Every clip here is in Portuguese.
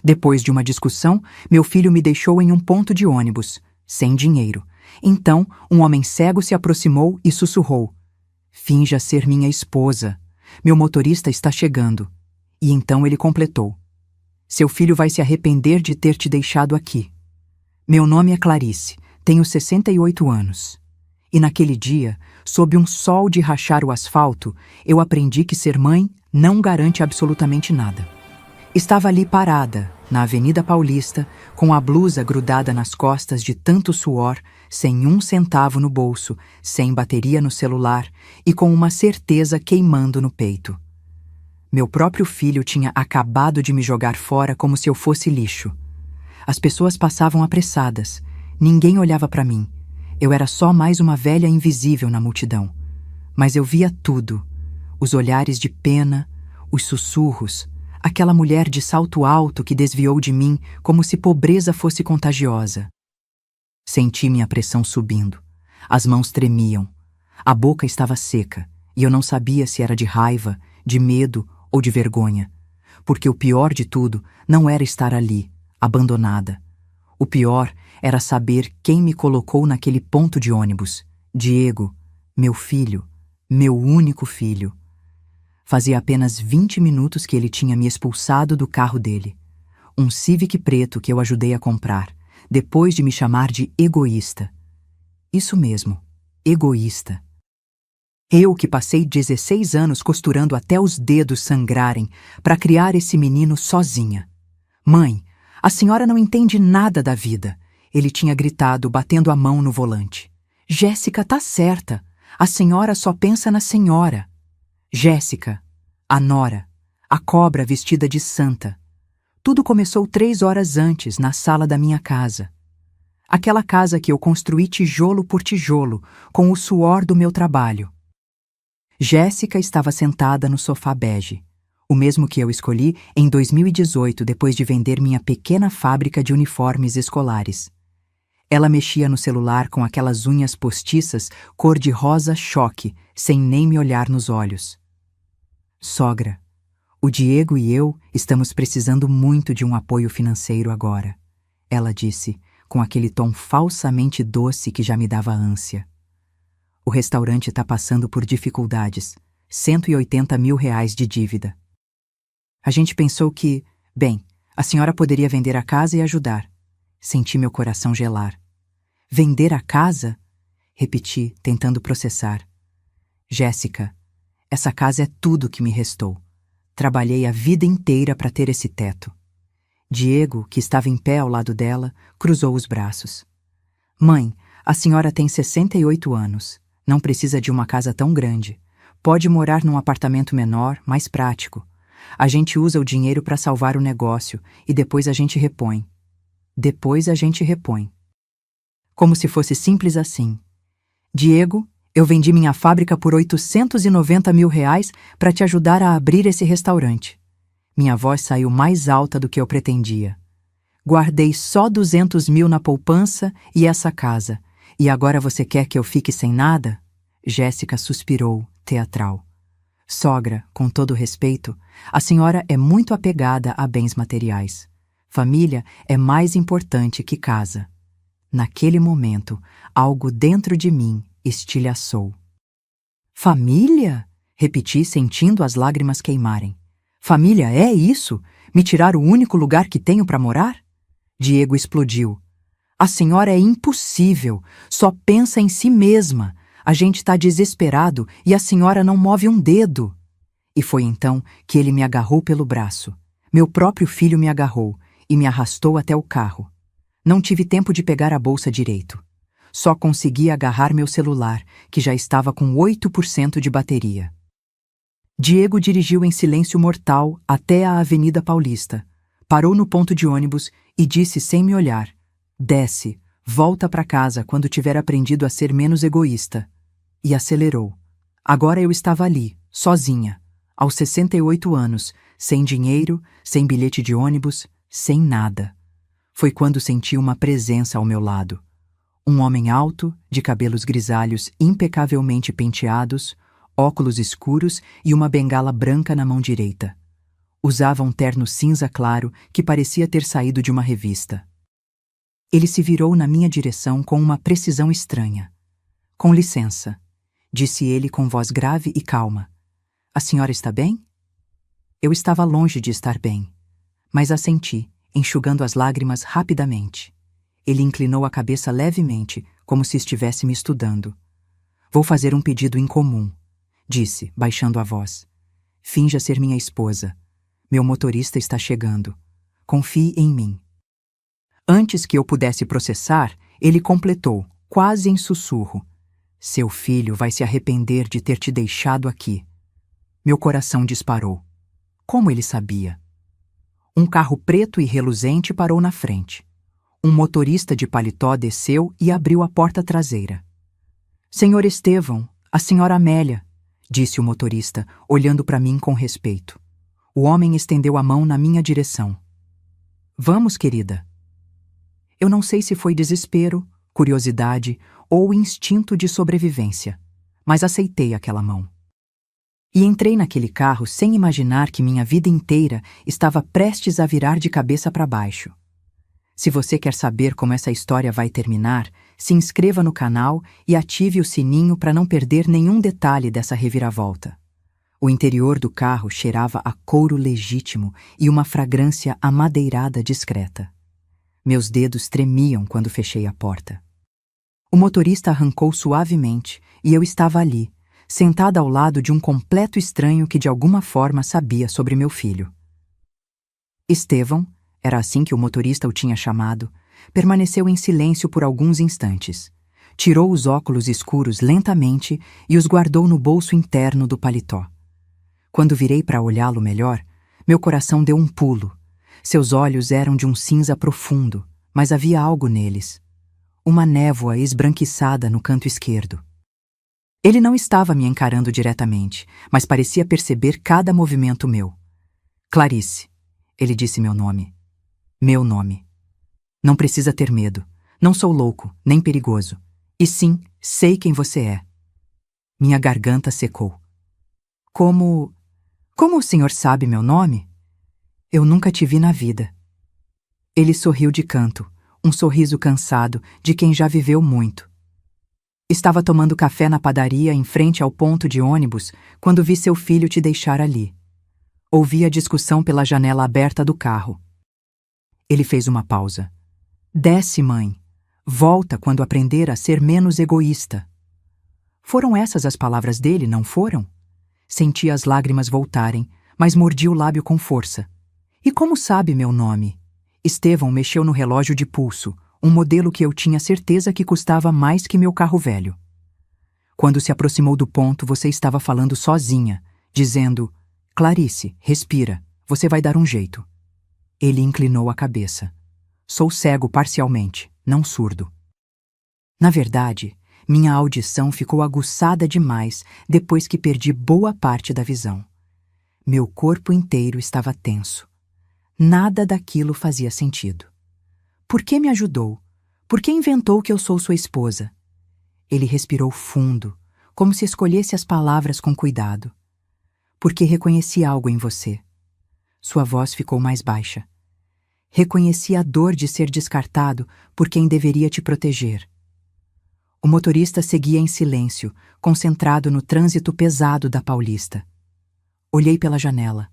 Depois de uma discussão, meu filho me deixou em um ponto de ônibus, sem dinheiro. Então, um homem cego se aproximou e sussurrou: "Finja ser minha esposa. Meu motorista está chegando." E então ele completou: "Seu filho vai se arrepender de ter te deixado aqui." Meu nome é Clarice, tenho 68 anos. E naquele dia, sob um sol de rachar o asfalto, eu aprendi que ser mãe não garante absolutamente nada. Estava ali parada, na Avenida Paulista, com a blusa grudada nas costas de tanto suor, sem um centavo no bolso, sem bateria no celular e com uma certeza queimando no peito. Meu próprio filho tinha acabado de me jogar fora como se eu fosse lixo. As pessoas passavam apressadas. Ninguém olhava para mim. Eu era só mais uma velha invisível na multidão. Mas eu via tudo. Os olhares de pena, os sussurros, aquela mulher de salto alto que desviou de mim como se pobreza fosse contagiosa. Senti minha pressão subindo. As mãos tremiam. A boca estava seca e eu não sabia se era de raiva, de medo ou de vergonha. Porque o pior de tudo não era estar ali, abandonada. O pior era saber quem me colocou naquele ponto de ônibus. Diego, meu filho, meu único filho. Fazia apenas 20 minutos que ele tinha me expulsado do carro dele. Um Civic preto que eu ajudei a comprar, depois de me chamar de egoísta. Isso mesmo, egoísta. Eu que passei 16 anos costurando até os dedos sangrarem para criar esse menino sozinha. "Mãe, a senhora não entende nada da vida." Ele tinha gritado, batendo a mão no volante. "Jéssica tá certa. A senhora só pensa na senhora." Jéssica, a nora, a cobra vestida de santa. Tudo começou 3 horas antes, na sala da minha casa. Aquela casa que eu construí tijolo por tijolo, com o suor do meu trabalho. Jéssica estava sentada no sofá bege, o mesmo que eu escolhi em 2018 depois de vender minha pequena fábrica de uniformes escolares. Ela mexia no celular com aquelas unhas postiças cor-de-rosa choque, sem nem me olhar nos olhos. "Sogra, o Diego e eu estamos precisando muito de um apoio financeiro agora," ela disse, com aquele tom falsamente doce que já me dava ânsia. "O restaurante está passando por dificuldades, 180 mil reais de dívida. A gente pensou que, bem, a senhora poderia vender a casa e ajudar." Senti meu coração gelar. "Vender a casa?" Repeti, tentando processar. "Jéssica, essa casa é tudo que me restou. Trabalhei a vida inteira para ter esse teto." Diego, que estava em pé ao lado dela, cruzou os braços. "Mãe, a senhora tem 68 anos. Não precisa de uma casa tão grande. Pode morar num apartamento menor, mais prático. A gente usa o dinheiro para salvar o negócio e depois a gente repõe." Depois a gente repõe. Como se fosse simples assim. "Diego, eu vendi minha fábrica por 890 mil reais para te ajudar a abrir esse restaurante." Minha voz saiu mais alta do que eu pretendia. "Guardei só 200 mil na poupança e essa casa. E agora você quer que eu fique sem nada?" Jéssica suspirou, teatral. "Sogra, com todo respeito, a senhora é muito apegada a bens materiais. Família é mais importante que casa." Naquele momento, algo dentro de mim estilhaçou. "Família?" repeti, sentindo as lágrimas queimarem. "Família é isso? Me tirar o único lugar que tenho para morar?" Diego explodiu. "A senhora é impossível. Só pensa em si mesma. A gente está desesperado e a senhora não move um dedo." E foi então que ele me agarrou pelo braço. Meu próprio filho me agarrou e me arrastou até o carro. Não tive tempo de pegar a bolsa direito. Só consegui agarrar meu celular, que já estava com 8% de bateria. Diego dirigiu em silêncio mortal até a Avenida Paulista. Parou no ponto de ônibus e disse sem me olhar: "Desce, volta para casa quando tiver aprendido a ser menos egoísta." E acelerou. Agora eu estava ali, sozinha, aos 68 anos, sem dinheiro, sem bilhete de ônibus, sem nada. Foi quando senti uma presença ao meu lado. Um homem alto, de cabelos grisalhos impecavelmente penteados, óculos escuros e uma bengala branca na mão direita. Usava um terno cinza claro que parecia ter saído de uma revista. Ele se virou na minha direção com uma precisão estranha. Com licença, disse ele com voz grave e calma. A senhora está bem? Eu estava longe de estar bem, mas assenti, enxugando as lágrimas rapidamente. Ele inclinou a cabeça levemente, como se estivesse me estudando. Vou fazer um pedido incomum, disse, baixando a voz. Finja ser minha esposa. Meu motorista está chegando. Confie em mim. Antes que eu pudesse processar, ele completou, quase em sussurro. Seu filho vai se arrepender de ter te deixado aqui. Meu coração disparou. Como ele sabia? Um carro preto e reluzente parou na frente. Um motorista de paletó desceu e abriu a porta traseira. Senhor Estevão, a senhora Amélia, disse o motorista, olhando para mim com respeito. O homem estendeu a mão na minha direção. Vamos, querida. Eu não sei se foi desespero, curiosidade ou instinto de sobrevivência, mas aceitei aquela mão. E entrei naquele carro sem imaginar que minha vida inteira estava prestes a virar de cabeça para baixo. Se você quer saber como essa história vai terminar, se inscreva no canal e ative o sininho para não perder nenhum detalhe dessa reviravolta. O interior do carro cheirava a couro legítimo e uma fragrância amadeirada discreta. Meus dedos tremiam quando fechei a porta. O motorista arrancou suavemente e eu estava ali, sentada ao lado de um completo estranho que de alguma forma sabia sobre meu filho. Estevão, era assim que o motorista o tinha chamado, permaneceu em silêncio por alguns instantes. Tirou os óculos escuros lentamente e os guardou no bolso interno do paletó. Quando virei para olhá-lo melhor, meu coração deu um pulo. Seus olhos eram de um cinza profundo, mas havia algo neles. Uma névoa esbranquiçada no canto esquerdo. Ele não estava me encarando diretamente, mas parecia perceber cada movimento meu. Clarice, ele disse meu nome. Meu nome. Não precisa ter medo. Não sou louco, nem perigoso. E sim, sei quem você é. Minha garganta secou. Como o senhor sabe meu nome? Eu nunca te vi na vida. Ele sorriu de canto, um sorriso cansado de quem já viveu muito. Estava tomando café na padaria em frente ao ponto de ônibus quando vi seu filho te deixar ali. Ouvi a discussão pela janela aberta do carro. Ele fez uma pausa. Desce, mãe. Volta quando aprender a ser menos egoísta. Foram essas as palavras dele, não foram? Senti as lágrimas voltarem, mas mordi o lábio com força. E como sabe meu nome? Estevão mexeu no relógio de pulso, um modelo que eu tinha certeza que custava mais que meu carro velho. Quando se aproximou do ponto, você estava falando sozinha, dizendo: Clarice, respira, você vai dar um jeito. Ele inclinou a cabeça. Sou cego parcialmente, não surdo. Na verdade, minha audição ficou aguçada demais depois que perdi boa parte da visão. Meu corpo inteiro estava tenso. Nada daquilo fazia sentido. Por que me ajudou? Por que inventou que eu sou sua esposa? Ele respirou fundo, como se escolhesse as palavras com cuidado. Porque reconheci algo em você. Sua voz ficou mais baixa. Reconheci a dor de ser descartado por quem deveria te proteger. O motorista seguia em silêncio, concentrado no trânsito pesado da Paulista. Olhei pela janela.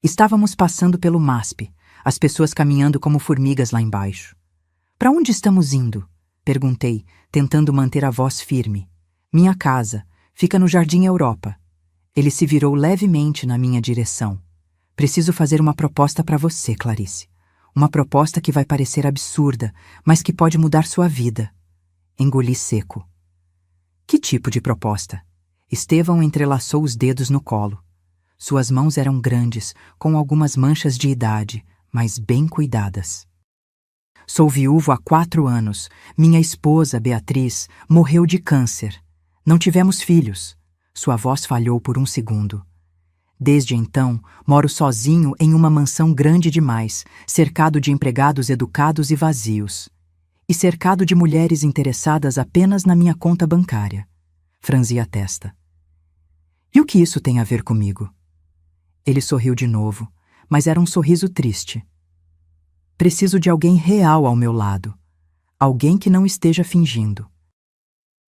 Estávamos passando pelo MASP, as pessoas caminhando como formigas lá embaixo. Para onde estamos indo? Perguntei, tentando manter a voz firme. Minha casa, fica no Jardim Europa. Ele se virou levemente na minha direção. Preciso fazer uma proposta para você, Clarice. Uma proposta que vai parecer absurda, mas que pode mudar sua vida. Engoli seco. Que tipo de proposta? Estevão entrelaçou os dedos no colo. Suas mãos eram grandes, com algumas manchas de idade, mas bem cuidadas. Sou viúvo há 4 anos. Minha esposa, Beatriz, morreu de câncer. Não tivemos filhos. Sua voz falhou por um segundo. Desde então, moro sozinho em uma mansão grande demais, cercado de empregados educados e vazios. E cercado de mulheres interessadas apenas na minha conta bancária. Franzi a testa. E o que isso tem a ver comigo? Ele sorriu de novo, mas era um sorriso triste. Preciso de alguém real ao meu lado. Alguém que não esteja fingindo.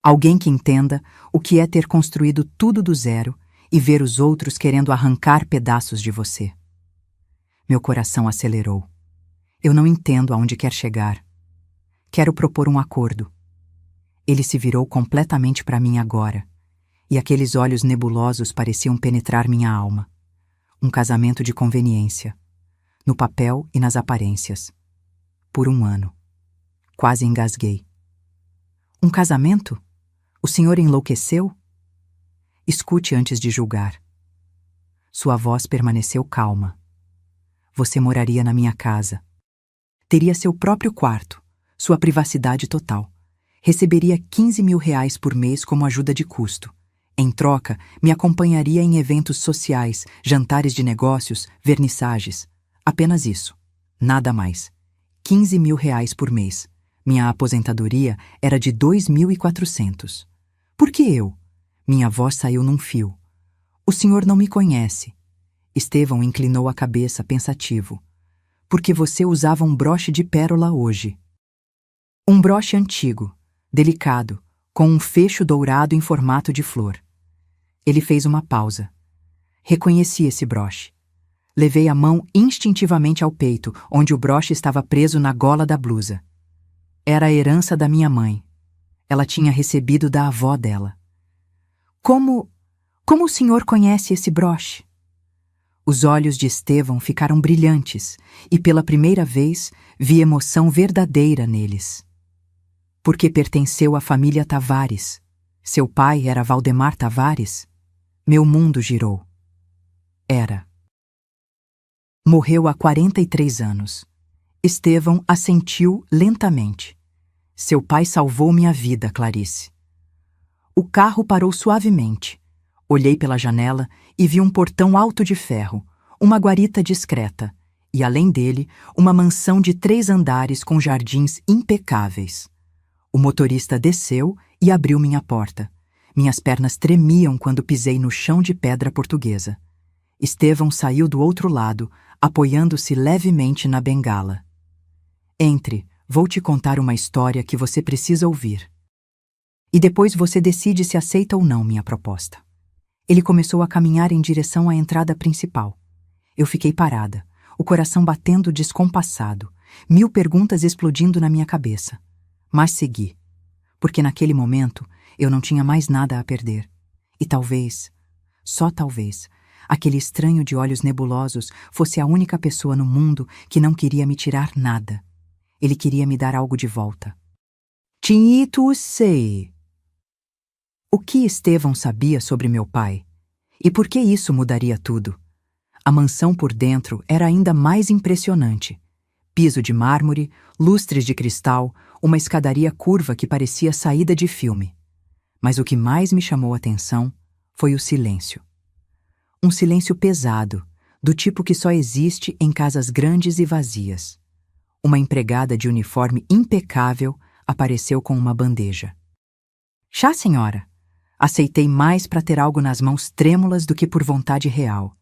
Alguém que entenda o que é ter construído tudo do zero e ver os outros querendo arrancar pedaços de você. Meu coração acelerou. Eu não entendo aonde quer chegar. Quero propor um acordo. Ele se virou completamente para mim agora, e aqueles olhos nebulosos pareciam penetrar minha alma. Um casamento de conveniência, no papel e nas aparências. Por 1 ano. Quase engasguei. Um casamento? O senhor enlouqueceu? Escute antes de julgar. Sua voz permaneceu calma. Você moraria na minha casa. Teria seu próprio quarto, sua privacidade total. Receberia 15 mil reais por mês como ajuda de custo. Em troca, me acompanharia em eventos sociais, jantares de negócios, vernissagens. Apenas isso. Nada mais. 15 mil reais por mês. Minha aposentadoria era de 2.400. Por que eu? Minha voz saiu num fio. O senhor não me conhece. Estevão inclinou a cabeça, pensativo. Porque você usava um broche de pérola hoje. Um broche antigo, delicado, com um fecho dourado em formato de flor. Ele fez uma pausa. Reconheci esse broche. Levei a mão instintivamente ao peito, onde o broche estava preso na gola da blusa. Era a herança da minha mãe. Ela tinha recebido da avó dela. Como o senhor conhece esse broche? Os olhos de Estevão ficaram brilhantes e pela primeira vez vi emoção verdadeira neles. Porque pertenceu à família Tavares. Seu pai era Valdemar Tavares. Meu mundo girou. Era. Morreu há 43 anos. Estevão assentiu lentamente. Seu pai salvou minha vida, Clarice. O carro parou suavemente. Olhei pela janela e vi um portão alto de ferro, uma guarita discreta, e além dele, uma mansão de 3 andares com jardins impecáveis. O motorista desceu e abriu minha porta. Minhas pernas tremiam quando pisei no chão de pedra portuguesa. Estevão saiu do outro lado, apoiando-se levemente na bengala. Entre, vou te contar uma história que você precisa ouvir. E depois você decide se aceita ou não minha proposta. Ele começou a caminhar em direção à entrada principal. Eu fiquei parada, o coração batendo descompassado, 1000 perguntas explodindo na minha cabeça. Mas segui, porque naquele momento eu não tinha mais nada a perder. E talvez, só talvez, aquele estranho de olhos nebulosos fosse a única pessoa no mundo que não queria me tirar nada. Ele queria me dar algo de volta. Tinha sei. O que Estevão sabia sobre meu pai? E por que isso mudaria tudo? A mansão por dentro era ainda mais impressionante. Piso de mármore, lustres de cristal, uma escadaria curva que parecia saída de filme. Mas o que mais me chamou a atenção foi o silêncio. Um silêncio pesado, do tipo que só existe em casas grandes e vazias. Uma empregada de uniforme impecável apareceu com uma bandeja. Chá, senhora. Aceitei mais para ter algo nas mãos trêmulas do que por vontade real.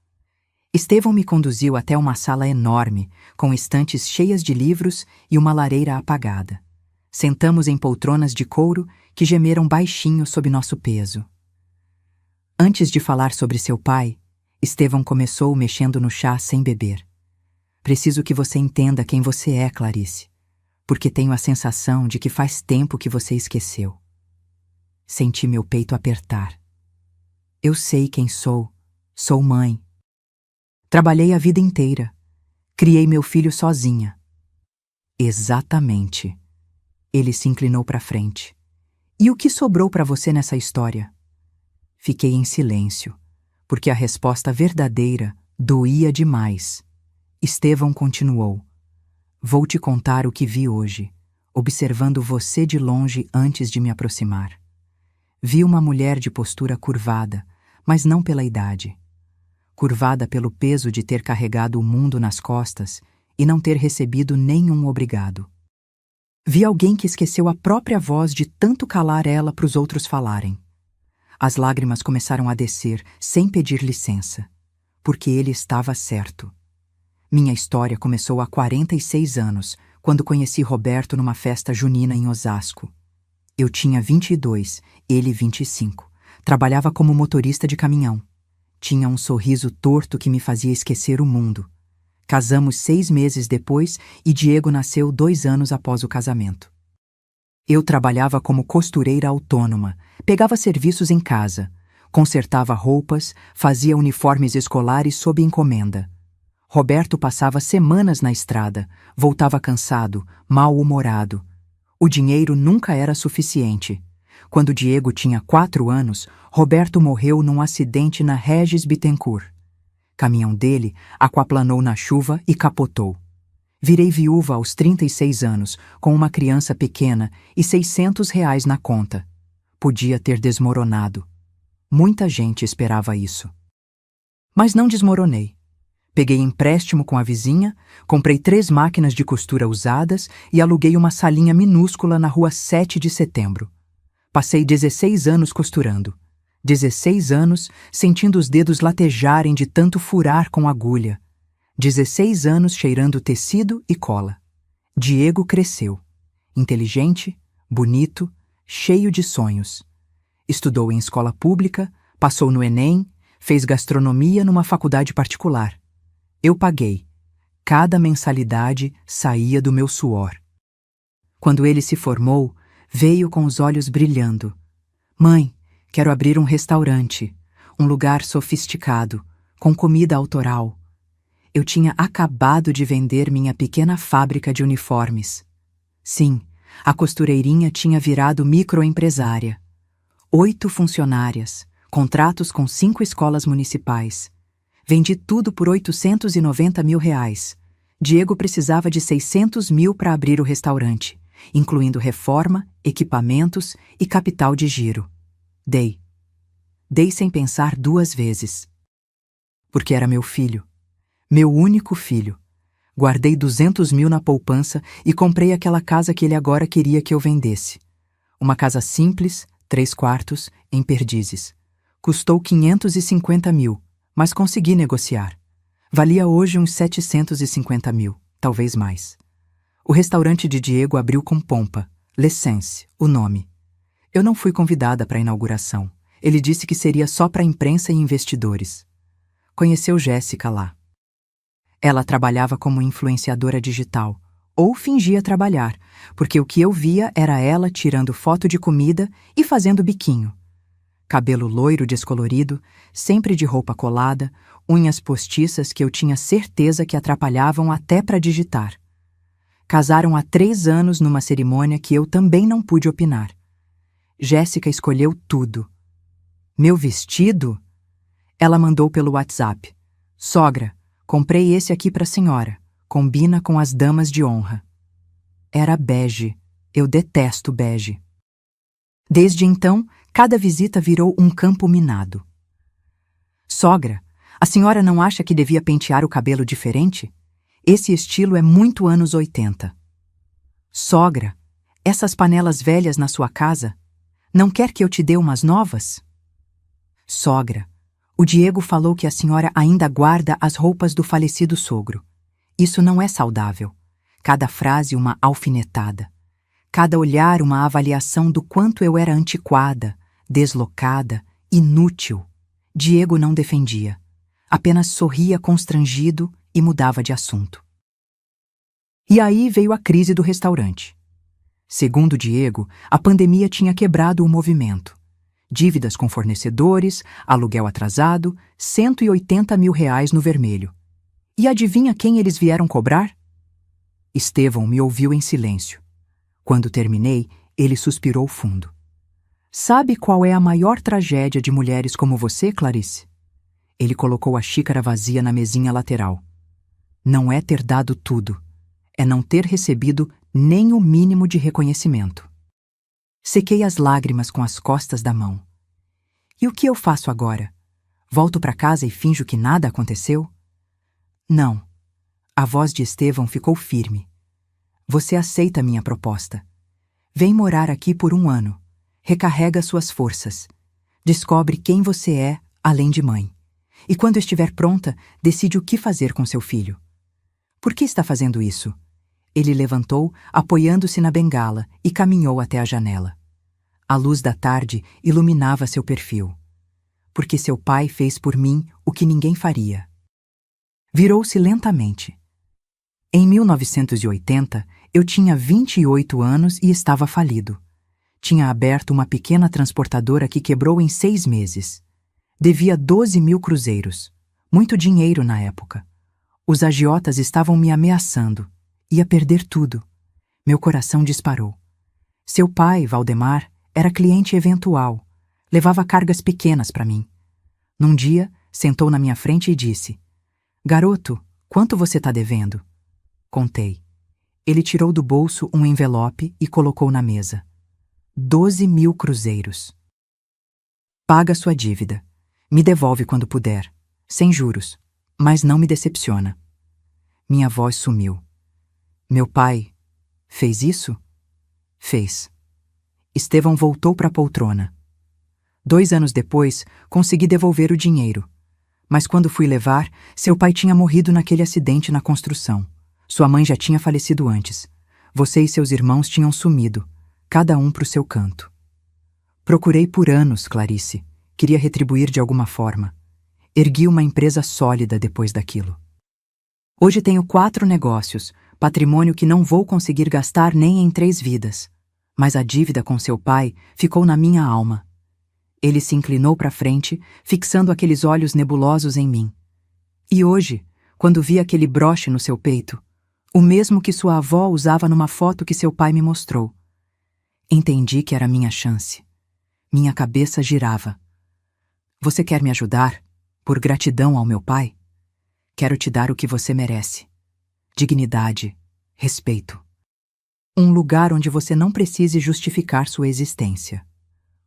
Estevão me conduziu até uma sala enorme, com estantes cheias de livros e uma lareira apagada. Sentamos em poltronas de couro que gemeram baixinho sob nosso peso. Antes de falar sobre seu pai, Estevão começou mexendo no chá sem beber. Preciso que você entenda quem você é, Clarice, porque tenho a sensação de que faz tempo que você esqueceu. Senti meu peito apertar. Eu sei quem sou. Sou mãe. Trabalhei a vida inteira. Criei meu filho sozinha. Exatamente. Ele se inclinou para frente. E o que sobrou para você nessa história? Fiquei em silêncio, porque a resposta verdadeira doía demais. Estevão continuou. Vou te contar o que vi hoje, observando você de longe antes de me aproximar. Vi uma mulher de postura curvada, mas não pela idade. Curvada pelo peso de ter carregado o mundo nas costas e não ter recebido nenhum obrigado. Vi alguém que esqueceu a própria voz de tanto calar ela para os outros falarem. As lágrimas começaram a descer, sem pedir licença. porque ele estava certo. Minha história começou há 46 anos, quando conheci Roberto numa festa junina em Osasco. Eu tinha 22, ele 25. Trabalhava como motorista de caminhão. Tinha um sorriso torto que me fazia esquecer o mundo. Casamos 6 meses depois e Diego nasceu 2 anos após o casamento. Eu trabalhava como costureira autônoma, pegava serviços em casa, consertava roupas, fazia uniformes escolares sob encomenda. Roberto passava semanas na estrada, voltava cansado, mal-humorado. O dinheiro nunca era suficiente. Quando Diego tinha 4 anos, Roberto morreu num acidente na Regis Bittencourt. Caminhão dele aquaplanou na chuva e capotou. Virei viúva aos 36 anos, com uma criança pequena e R$ 600 na conta. Podia ter desmoronado. Muita gente esperava isso. Mas não desmoronei. Peguei empréstimo com a vizinha, comprei 3 máquinas de costura usadas e aluguei uma salinha minúscula na rua 7 de Setembro. Passei 16 anos costurando. 16 anos sentindo os dedos latejarem de tanto furar com agulha. 16 anos cheirando tecido e cola. Diego cresceu. Inteligente, bonito, cheio de sonhos. Estudou em escola pública, passou no Enem, fez gastronomia numa faculdade particular. Eu paguei. Cada mensalidade saía do meu suor. Quando ele se formou, veio com os olhos brilhando. Mãe, quero abrir um restaurante, um lugar sofisticado, com comida autoral. Eu tinha acabado de vender minha pequena fábrica de uniformes. Sim, a costureirinha tinha virado microempresária. 8 funcionárias, contratos com 5 escolas municipais. Vendi tudo por R$ 890 mil. Diego precisava de 600 mil para abrir o restaurante, incluindo reforma, equipamentos e capital de giro. Dei. Dei sem pensar 2 vezes. Porque era meu filho. Meu único filho. Guardei 200 mil na poupança e comprei aquela casa que ele agora queria que eu vendesse. Uma casa simples, 3 quartos, em Perdizes. Custou 550 mil, mas consegui negociar. Valia hoje uns 750 mil, talvez mais. O restaurante de Diego abriu com pompa. L'Essence, o nome. Eu não fui convidada para a inauguração. Ele disse que seria só para a imprensa e investidores. Conheceu Jéssica lá. Ela trabalhava como influenciadora digital, ou fingia trabalhar, porque o que eu via era ela tirando foto de comida e fazendo biquinho. Cabelo loiro descolorido, sempre de roupa colada, unhas postiças que eu tinha certeza que atrapalhavam até para digitar. Casaram há 3 anos numa cerimônia que eu também não pude opinar. Jéssica escolheu tudo. Meu vestido? Ela mandou pelo WhatsApp. Sogra, comprei esse aqui para a senhora. Combina com as damas de honra. Era bege. Eu detesto bege. Desde então, cada visita virou um campo minado. Sogra, a senhora não acha que devia pentear o cabelo diferente? Esse estilo é muito anos 80. Sogra, essas panelas velhas na sua casa, não quer que eu te dê umas novas? Sogra, o Diego falou que a senhora ainda guarda as roupas do falecido sogro. Isso não é saudável. Cada frase uma alfinetada. Cada olhar uma avaliação do quanto eu era antiquada, deslocada, inútil. Diego não defendia. Apenas sorria constrangido e mudava de assunto. E aí veio a crise do restaurante. Segundo Diego, a pandemia tinha quebrado o movimento. Dívidas com fornecedores, aluguel atrasado, R$ 180 mil no vermelho. E adivinha quem eles vieram cobrar? Estevão me ouviu em silêncio. Quando terminei, ele suspirou fundo. Sabe qual é a maior tragédia de mulheres como você, Clarice? Ele colocou a xícara vazia na mesinha lateral. Não é ter dado tudo. É não ter recebido nem o mínimo de reconhecimento. Sequei as lágrimas com as costas da mão. E o que eu faço agora? Volto para casa e finjo que nada aconteceu? Não. A voz de Estevão ficou firme. Você aceita minha proposta. Vem morar aqui por 1 ano. Recarrega suas forças. Descobre quem você é, além de mãe. E quando estiver pronta, decide o que fazer com seu filho. Por que está fazendo isso? Ele levantou, apoiando-se na bengala, e caminhou até a janela. A luz da tarde iluminava seu perfil. Porque seu pai fez por mim o que ninguém faria. Virou-se lentamente. Em 1980, eu tinha 28 anos e estava falido. Tinha aberto uma pequena transportadora que quebrou em 6 meses. Devia 12.000 cruzeiros. Muito dinheiro na época. Os agiotas estavam me ameaçando. Ia perder tudo. Meu coração disparou. Seu pai, Valdemar, era cliente eventual. Levava cargas pequenas para mim. Num dia, sentou na minha frente e disse: "Garoto, quanto você está devendo?" Contei. Ele tirou do bolso um envelope e colocou na mesa. 12.000 cruzeiros. Paga sua dívida. Me devolve quando puder. Sem juros. Mas não me decepciona. Minha voz sumiu. Meu pai fez isso? Fez. Estevão voltou para a poltrona. 2 anos depois, consegui devolver o dinheiro. Mas quando fui levar, seu pai tinha morrido naquele acidente na construção. Sua mãe já tinha falecido antes. Você e seus irmãos tinham sumido, cada um para o seu canto. Procurei por anos, Clarice. Queria retribuir de alguma forma. Ergui uma empresa sólida depois daquilo. Hoje tenho 4 negócios, patrimônio que não vou conseguir gastar nem em 3 vidas. Mas a dívida com seu pai ficou na minha alma. Ele se inclinou para frente, fixando aqueles olhos nebulosos em mim. E hoje, quando vi aquele broche no seu peito, o mesmo que sua avó usava numa foto que seu pai me mostrou, entendi que era minha chance. Minha cabeça girava. Você quer me ajudar, por gratidão ao meu pai? Quero te dar o que você merece. Dignidade, respeito. Um lugar onde você não precise justificar sua existência.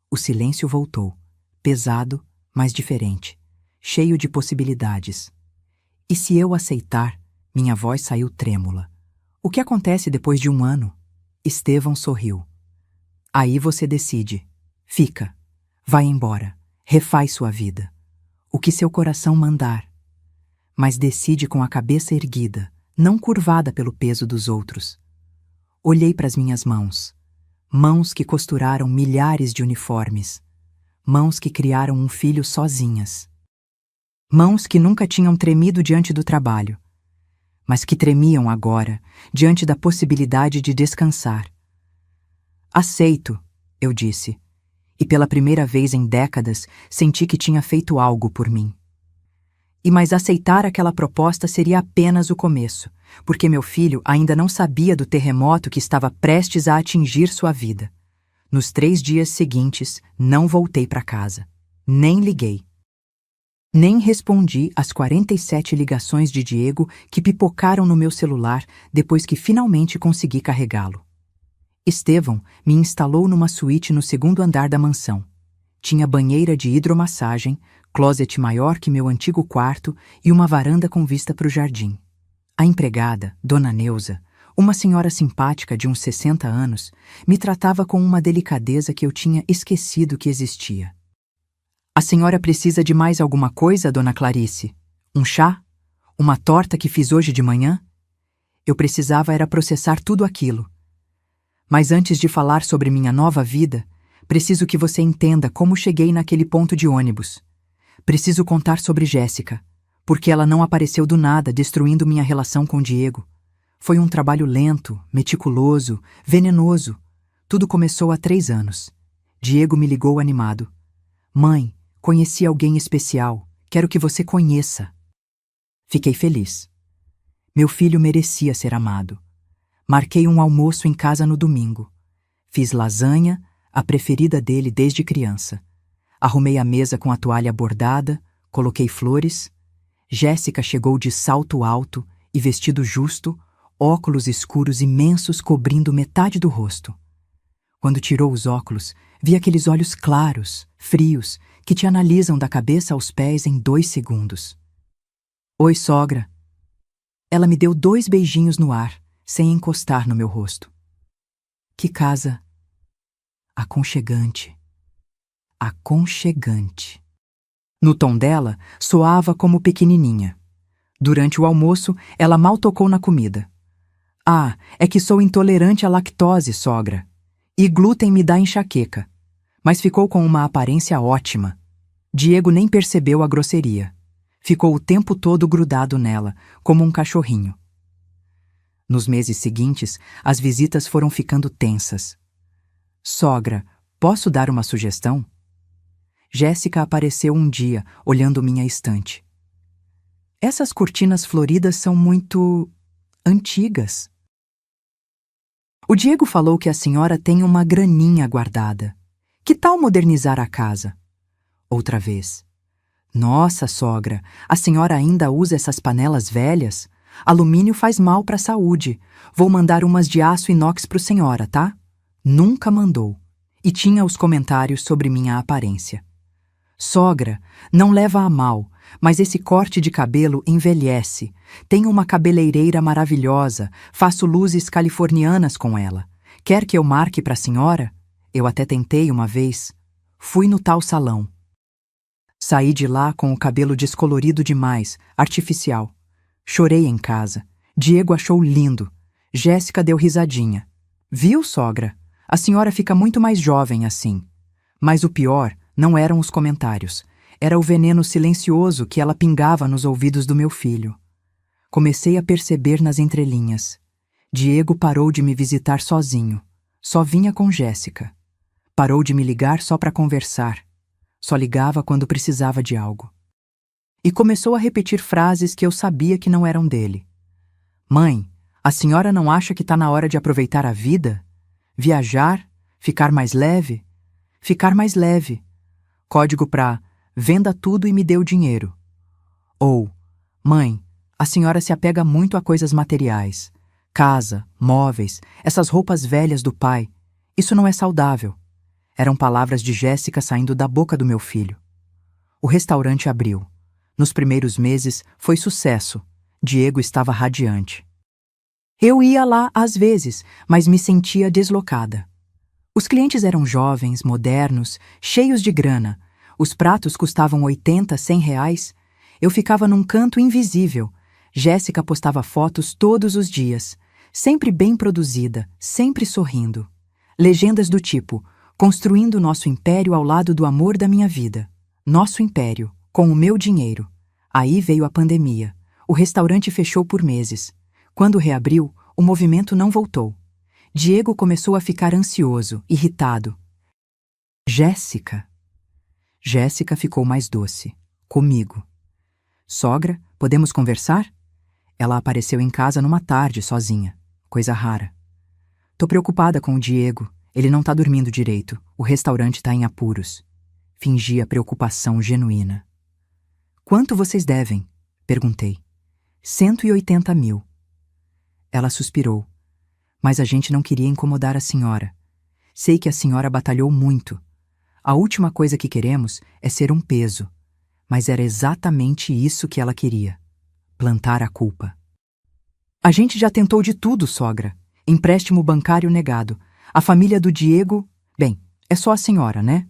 O silêncio voltou, pesado, mas diferente, cheio de possibilidades. E se eu aceitar, minha voz saiu trêmula. O que acontece depois de 1 ano? Estevão sorriu. Aí você decide. Fica. Vai embora. Refaz sua vida. O que seu coração mandar. Mas decide com a cabeça erguida, não curvada pelo peso dos outros. Olhei para as minhas mãos. Mãos que costuraram milhares de uniformes. Mãos que criaram um filho sozinhas. Mãos que nunca tinham tremido diante do trabalho, mas que tremiam agora, diante da possibilidade de descansar. Aceito, eu disse, e pela primeira vez em décadas senti que tinha feito algo por mim. Mas aceitar aquela proposta seria apenas o começo, porque meu filho ainda não sabia do terremoto que estava prestes a atingir sua vida. Nos 3 dias seguintes, não voltei para casa. Nem liguei. Nem respondi às 47 ligações de Diego que pipocaram no meu celular depois que finalmente consegui carregá-lo. Estevão me instalou numa suíte no 2º andar da mansão. Tinha banheira de hidromassagem, closet maior que meu antigo quarto e uma varanda com vista para o jardim. A empregada, Dona Neuza, uma senhora simpática de uns 60 anos, me tratava com uma delicadeza que eu tinha esquecido que existia. A senhora precisa de mais alguma coisa, Dona Clarice? Um chá? Uma torta que fiz hoje de manhã? Eu precisava era processar tudo aquilo. Mas antes de falar sobre minha nova vida, preciso que você entenda como cheguei naquele ponto de ônibus. Preciso contar sobre Jéssica, porque ela não apareceu do nada destruindo minha relação com Diego. Foi um trabalho lento, meticuloso, venenoso. Tudo começou há 3 anos. Diego me ligou animado. Mãe, conheci alguém especial. Quero que você conheça. Fiquei feliz. Meu filho merecia ser amado. Marquei um almoço em casa no domingo. Fiz lasanha, a preferida dele desde criança. Arrumei a mesa com a toalha bordada, coloquei flores. Jéssica chegou de salto alto e vestido justo, óculos escuros imensos cobrindo metade do rosto. Quando tirou os óculos, vi aqueles olhos claros, frios, que te analisam da cabeça aos pés em 2 segundos. Oi, sogra. Ela me deu 2 beijinhos no ar, sem encostar no meu rosto. Que casa aconchegante. Aconchegante. No tom dela, soava como pequenininha. Durante o almoço, ela mal tocou na comida. Ah, é que sou intolerante à lactose, sogra. E glúten me dá enxaqueca. Mas ficou com uma aparência ótima. Diego nem percebeu a grosseria. Ficou o tempo todo grudado nela, como um cachorrinho. Nos meses seguintes, as visitas foram ficando tensas. Sogra, posso dar uma sugestão? Jéssica apareceu um dia, olhando minha estante. Essas cortinas floridas são muito antigas. O Diego falou que a senhora tem uma graninha guardada. Que tal modernizar a casa? Outra vez. Nossa, sogra, a senhora ainda usa essas panelas velhas? Alumínio faz mal para a saúde. Vou mandar umas de aço inox pro senhora, tá? Nunca mandou. E tinha os comentários sobre minha aparência. Sogra, não leva a mal, mas esse corte de cabelo envelhece. Tenho uma cabeleireira maravilhosa, faço luzes californianas com ela. Quer que eu marque para a senhora? Eu até tentei uma vez. Fui no tal salão. Saí de lá com o cabelo descolorido demais, artificial. Chorei em casa. Diego achou lindo. Jéssica deu risadinha. Viu, sogra? A senhora fica muito mais jovem assim. Mas o pior não eram os comentários. Era o veneno silencioso que ela pingava nos ouvidos do meu filho. Comecei a perceber nas entrelinhas. Diego parou de me visitar sozinho. Só vinha com Jéssica. Parou de me ligar só para conversar. Só ligava quando precisava de algo. E começou a repetir frases que eu sabia que não eram dele. Mãe, a senhora não acha que está na hora de aproveitar a vida? Viajar? Ficar mais leve? Ficar mais leve. Código para venda tudo e me dê o dinheiro. Ou, mãe, a senhora se apega muito a coisas materiais. Casa, móveis, essas roupas velhas do pai. Isso não é saudável. Eram palavras de Jéssica saindo da boca do meu filho. O restaurante abriu. Nos primeiros meses foi sucesso. Diego estava radiante. Eu ia lá às vezes, mas me sentia deslocada. Os clientes eram jovens, modernos, cheios de grana. Os pratos custavam 80, 100 reais. Eu ficava num canto invisível. Jéssica postava fotos todos os dias. Sempre bem produzida, sempre sorrindo. Legendas do tipo, construindo nosso império ao lado do amor da minha vida. Nosso império, com o meu dinheiro. Aí veio a pandemia. O restaurante fechou por meses. Quando reabriu, o movimento não voltou. Diego começou a ficar ansioso, irritado. Jéssica. Jéssica ficou mais doce. Comigo. Sogra, podemos conversar? Ela apareceu em casa numa tarde, sozinha. Coisa rara. Tô preocupada com o Diego. Ele não tá dormindo direito. O restaurante tá em apuros. Fingia preocupação genuína. Quanto vocês devem? Perguntei. 180 mil. Ela suspirou. Mas a gente não queria incomodar a senhora. Sei que a senhora batalhou muito. A última coisa que queremos é ser um peso. Mas era exatamente isso que ela queria. Plantar a culpa. A gente já tentou de tudo, sogra. Empréstimo bancário negado. A família do Diego... Bem, é só a senhora, né?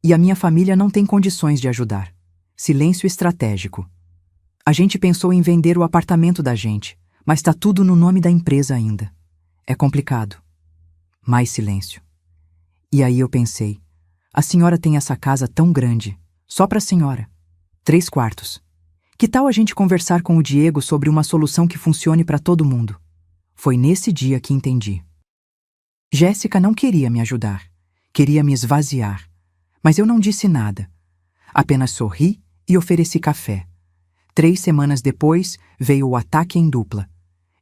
E a minha família não tem condições de ajudar. Silêncio estratégico. A gente pensou em vender o apartamento da gente, mas tá tudo no nome da empresa ainda. É complicado. Mais silêncio. E aí eu pensei, a senhora tem essa casa tão grande, só pra senhora. 3 quartos. Que tal a gente conversar com o Diego sobre uma solução que funcione pra todo mundo? Foi nesse dia que entendi. Jéssica não queria me ajudar. Queria me esvaziar. Mas eu não disse nada. Apenas sorri e ofereci café. 3 semanas depois, veio o ataque em dupla.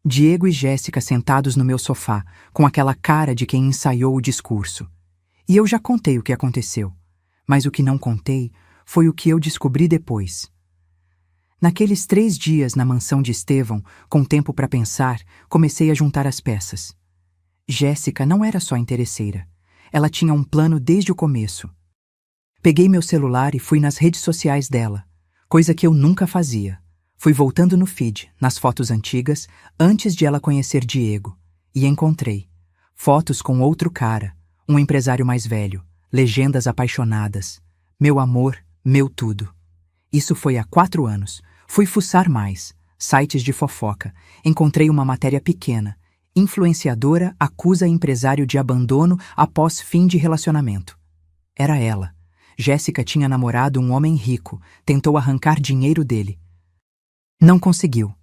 Diego e Jéssica sentados no meu sofá, com aquela cara de quem ensaiou o discurso. E eu já contei o que aconteceu. Mas o que não contei foi o que eu descobri depois. Naqueles 3 dias na mansão de Estevão, com tempo para pensar, comecei a juntar as peças. Jéssica não era só interesseira. Ela tinha um plano desde o começo. Peguei meu celular e fui nas redes sociais dela, coisa que eu nunca fazia. Fui voltando no feed, nas fotos antigas, antes de ela conhecer Diego, e encontrei fotos com outro cara, um empresário mais velho, legendas apaixonadas, meu amor, meu tudo. Isso foi há 4 anos. Fui fuçar mais. Sites de fofoca. Encontrei uma matéria pequena. Influenciadora acusa empresário de abandono após fim de relacionamento. Era ela. Jéssica tinha namorado um homem rico. Tentou arrancar dinheiro dele. Não conseguiu.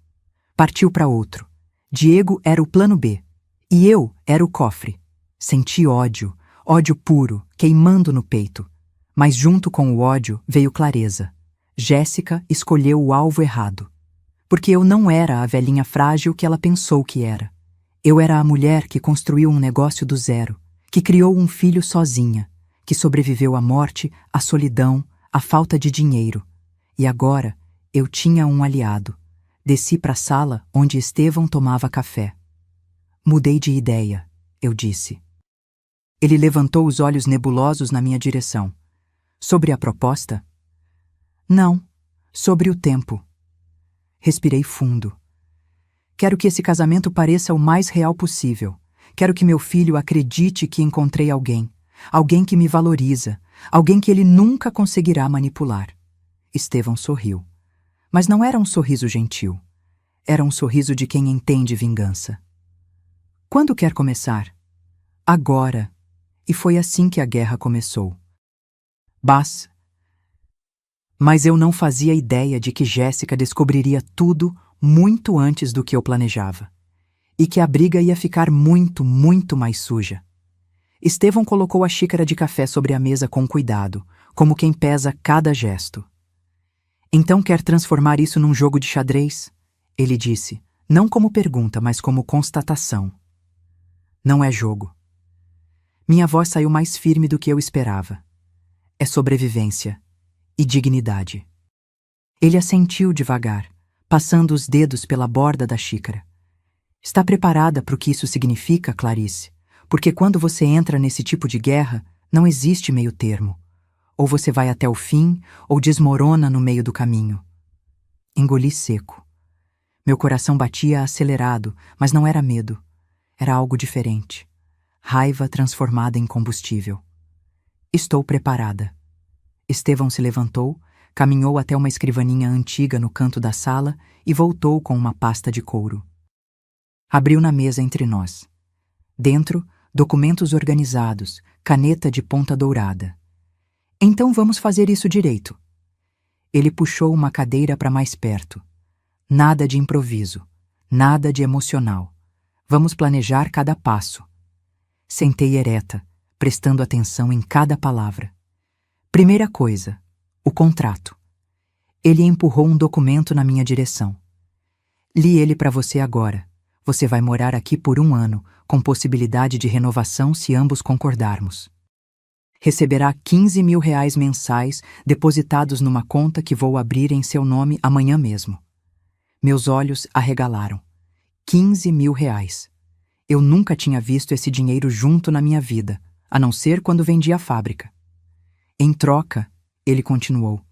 Partiu para outro. Diego era o plano B. E eu era o cofre. Senti ódio. Ódio puro, queimando no peito. Mas junto com o ódio veio clareza. Jéssica escolheu o alvo errado. Porque eu não era a velhinha frágil que ela pensou que era. Eu era a mulher que construiu um negócio do zero, que criou um filho sozinha, que sobreviveu à morte, à solidão, à falta de dinheiro. E agora eu tinha um aliado. Desci para a sala onde Estevão tomava café. Mudei de ideia, eu disse. Ele levantou os olhos nebulosos na minha direção. Sobre a proposta? Não, sobre o tempo. Respirei fundo. Quero que esse casamento pareça o mais real possível. Quero que meu filho acredite que encontrei alguém. Alguém que me valoriza. Alguém que ele nunca conseguirá manipular. Estevão sorriu. Mas não era um sorriso gentil. Era um sorriso de quem entende vingança. Quando quer começar? Agora. E foi assim que a guerra começou. Mas eu não fazia ideia de que Jéssica descobriria tudo muito antes do que eu planejava. E que a briga ia ficar muito, muito mais suja. Estevão colocou a xícara de café sobre a mesa com cuidado, como quem pesa cada gesto. Então quer transformar isso num jogo de xadrez? Ele disse, não como pergunta, mas como constatação. Não é jogo. Minha voz saiu mais firme do que eu esperava. É sobrevivência e dignidade. Ele assentiu devagar, passando os dedos pela borda da xícara. Está preparada para o que isso significa, Clarice? Porque quando você entra nesse tipo de guerra, não existe meio termo. Ou você vai até o fim, ou desmorona no meio do caminho. Engoli seco. Meu coração batia acelerado, mas não era medo. Era algo diferente. Raiva transformada em combustível. Estou preparada. Estevão se levantou, caminhou até uma escrivaninha antiga no canto da sala e voltou com uma pasta de couro. Abriu na mesa entre nós. Dentro, documentos organizados, caneta de ponta dourada. Então vamos fazer isso direito. Ele puxou uma cadeira para mais perto. Nada de improviso, nada de emocional. Vamos planejar cada passo. Sentei ereta, prestando atenção em cada palavra. Primeira coisa, o contrato. Ele empurrou um documento na minha direção. Li ele para você agora. Você vai morar aqui por 1 ano, com possibilidade de renovação se ambos concordarmos. Receberá R$ 15.000 mensais depositados numa conta que vou abrir em seu nome amanhã mesmo. Meus olhos arregalaram. R$ 15.000. Eu nunca tinha visto esse dinheiro junto na minha vida, a não ser quando vendi a fábrica. Em troca, ele continuou,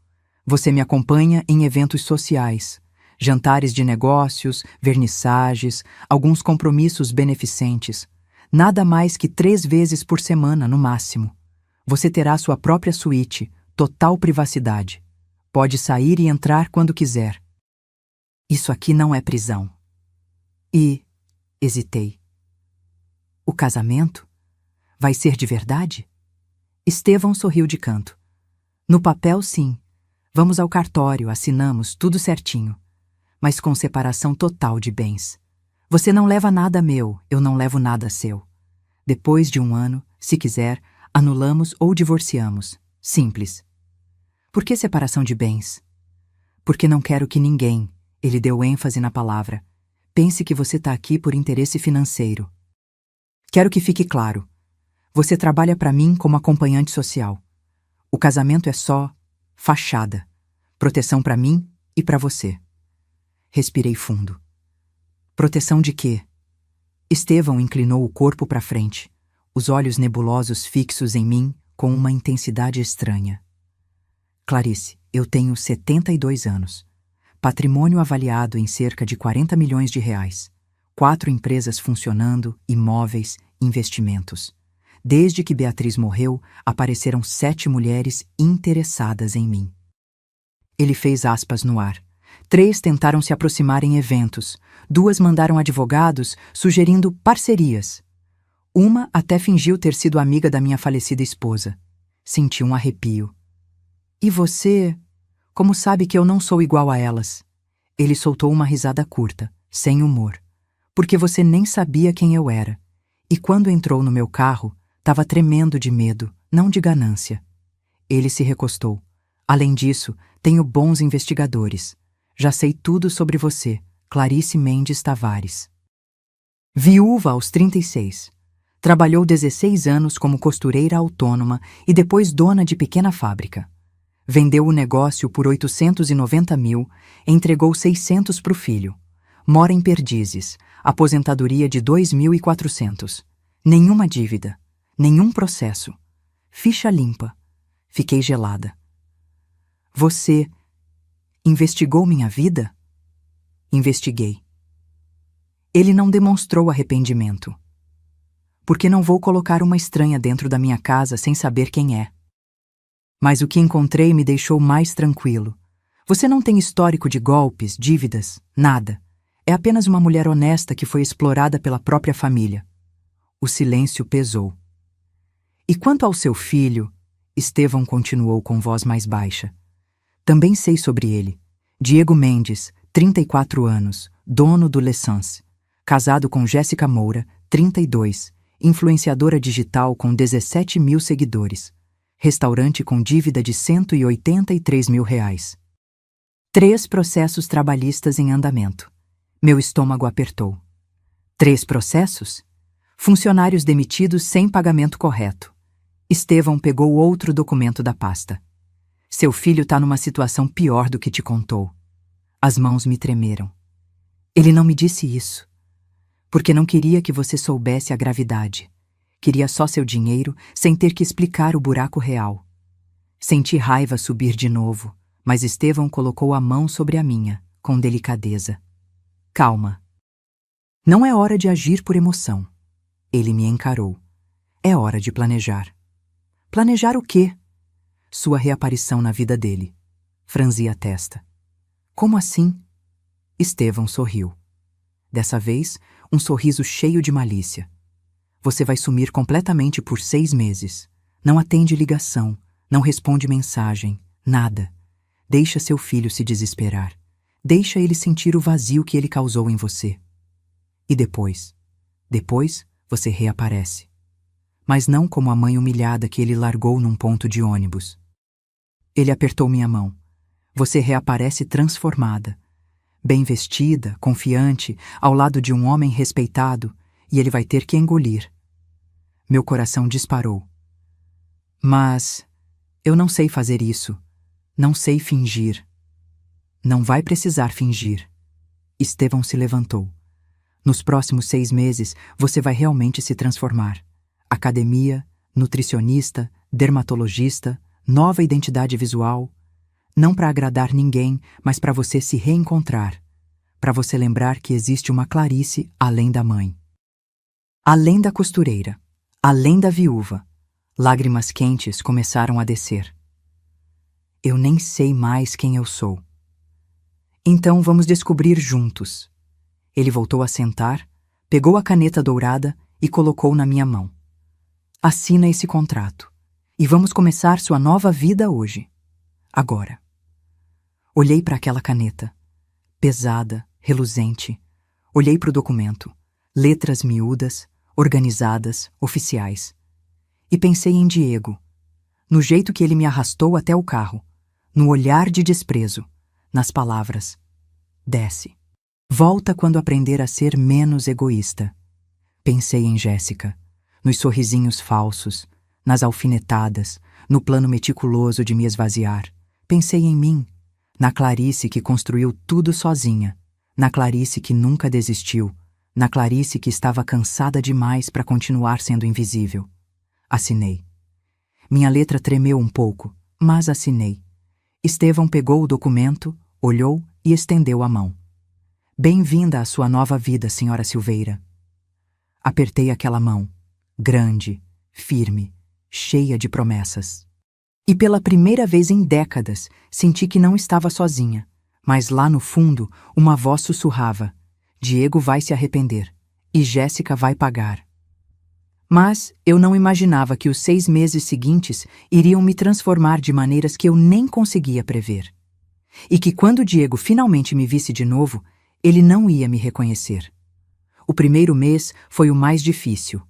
você me acompanha em eventos sociais, jantares de negócios, vernissagens, alguns compromissos beneficentes. Nada mais que 3 vezes por semana, no máximo. Você terá sua própria suíte, total privacidade. Pode sair e entrar quando quiser. Isso aqui não é prisão. Hesitei. O casamento? Vai ser de verdade? Estevão sorriu de canto. No papel, sim. Vamos ao cartório, assinamos, tudo certinho. Mas com separação total de bens. Você não leva nada meu, eu não levo nada seu. Depois de 1 ano, se quiser, anulamos ou divorciamos. Simples. Por que separação de bens? Porque não quero que ninguém, ele deu ênfase na palavra, pense que você está aqui por interesse financeiro. Quero que fique claro. Você trabalha para mim como acompanhante social. O casamento é só fachada. Proteção para mim e para você. Respirei fundo. Proteção de quê? Estevão inclinou o corpo para frente, os olhos nebulosos fixos em mim com uma intensidade estranha. Clarice, eu tenho 72 anos. Patrimônio avaliado em cerca de R$ 40 milhões. 4 empresas funcionando, imóveis, investimentos. Desde que Beatriz morreu, apareceram 7 mulheres interessadas em mim. Ele fez aspas no ar. 3 tentaram se aproximar em eventos. 2 mandaram advogados, sugerindo parcerias. Uma até fingiu ter sido amiga da minha falecida esposa. Senti um arrepio. E você? Como sabe que eu não sou igual a elas? Ele soltou uma risada curta, sem humor. Porque você nem sabia quem eu era. E quando entrou no meu carro, estava tremendo de medo, não de ganância. Ele se recostou. Além disso, tenho bons investigadores. Já sei tudo sobre você, Clarice Mendes Tavares. Viúva aos 36. Trabalhou 16 anos como costureira autônoma e depois dona de pequena fábrica. Vendeu o negócio por 890 mil, entregou 600 para o filho. Mora em Perdizes, aposentadoria de 2.400. Nenhuma dívida, nenhum processo. Ficha limpa. Fiquei gelada. Você investigou minha vida? Investiguei. Ele não demonstrou arrependimento. Porque não vou colocar uma estranha dentro da minha casa sem saber quem é. Mas o que encontrei me deixou mais tranquilo. Você não tem histórico de golpes, dívidas, nada. É apenas uma mulher honesta que foi explorada pela própria família. O silêncio pesou. E quanto ao seu filho, Estevão continuou com voz mais baixa. Também sei sobre ele. Diego Mendes, 34 anos, dono do L'Essence. Casado com Jéssica Moura, 32, influenciadora digital com 17 mil seguidores. Restaurante com dívida de 183 mil reais. 3 processos trabalhistas em andamento. Meu estômago apertou. 3 processos? Funcionários demitidos sem pagamento correto. Estevão pegou outro documento da pasta. Seu filho está numa situação pior do que te contou. As mãos me tremeram. Ele não me disse isso. Porque não queria que você soubesse a gravidade. Queria só seu dinheiro, sem ter que explicar o buraco real. Senti raiva subir de novo, mas Estevão colocou a mão sobre a minha, com delicadeza. Calma. Não é hora de agir por emoção. Ele me encarou. É hora de planejar. Planejar o quê? Sua reaparição na vida dele. Franzi a testa. Como assim? Estevão sorriu. Dessa vez, um sorriso cheio de malícia. Você vai sumir completamente por 6 meses. Não atende ligação, não responde mensagem, nada. Deixa seu filho se desesperar. Deixa ele sentir o vazio que ele causou em você. E depois? Depois, você reaparece. Mas não como a mãe humilhada que ele largou num ponto de ônibus. Ele apertou minha mão. Você reaparece transformada. Bem vestida, confiante, ao lado de um homem respeitado, e ele vai ter que engolir. Meu coração disparou. Mas eu não sei fazer isso. Não sei fingir. Não vai precisar fingir. Estevão se levantou. Nos próximos 6 meses, você vai realmente se transformar. Academia, nutricionista, dermatologista, nova identidade visual. Não para agradar ninguém, mas para você se reencontrar. Para você lembrar que existe uma Clarice além da mãe. Além da costureira. Além da viúva. Lágrimas quentes começaram a descer. Eu nem sei mais quem eu sou. Então vamos descobrir juntos. Ele voltou a sentar, pegou a caneta dourada e colocou na minha mão. Assina esse contrato. E vamos começar sua nova vida hoje. Agora. Olhei para aquela caneta. Pesada, reluzente. Olhei para o documento. Letras miúdas, organizadas, oficiais. E pensei em Diego. No jeito que ele me arrastou até o carro. No olhar de desprezo. Nas palavras. Desce. Volta quando aprender a ser menos egoísta. Pensei em Jéssica. Nos sorrisinhos falsos. Nas alfinetadas. No plano meticuloso de me esvaziar. Pensei em mim. Na Clarice que construiu tudo sozinha. Na Clarice que nunca desistiu. Na Clarice que estava cansada demais para continuar sendo invisível. Assinei. Minha letra tremeu um pouco, mas assinei. Estevão pegou o documento, olhou e estendeu a mão. Bem-vinda à sua nova vida, senhora Silveira. Apertei aquela mão, grande, firme, cheia de promessas. E pela primeira vez em décadas, senti que não estava sozinha. Mas lá no fundo, uma voz sussurrava: Diego vai se arrepender. E Jéssica vai pagar. Mas eu não imaginava que os 6 meses seguintes iriam me transformar de maneiras que eu nem conseguia prever. E que quando Diego finalmente me visse de novo, ele não ia me reconhecer. O primeiro mês foi o mais difícil.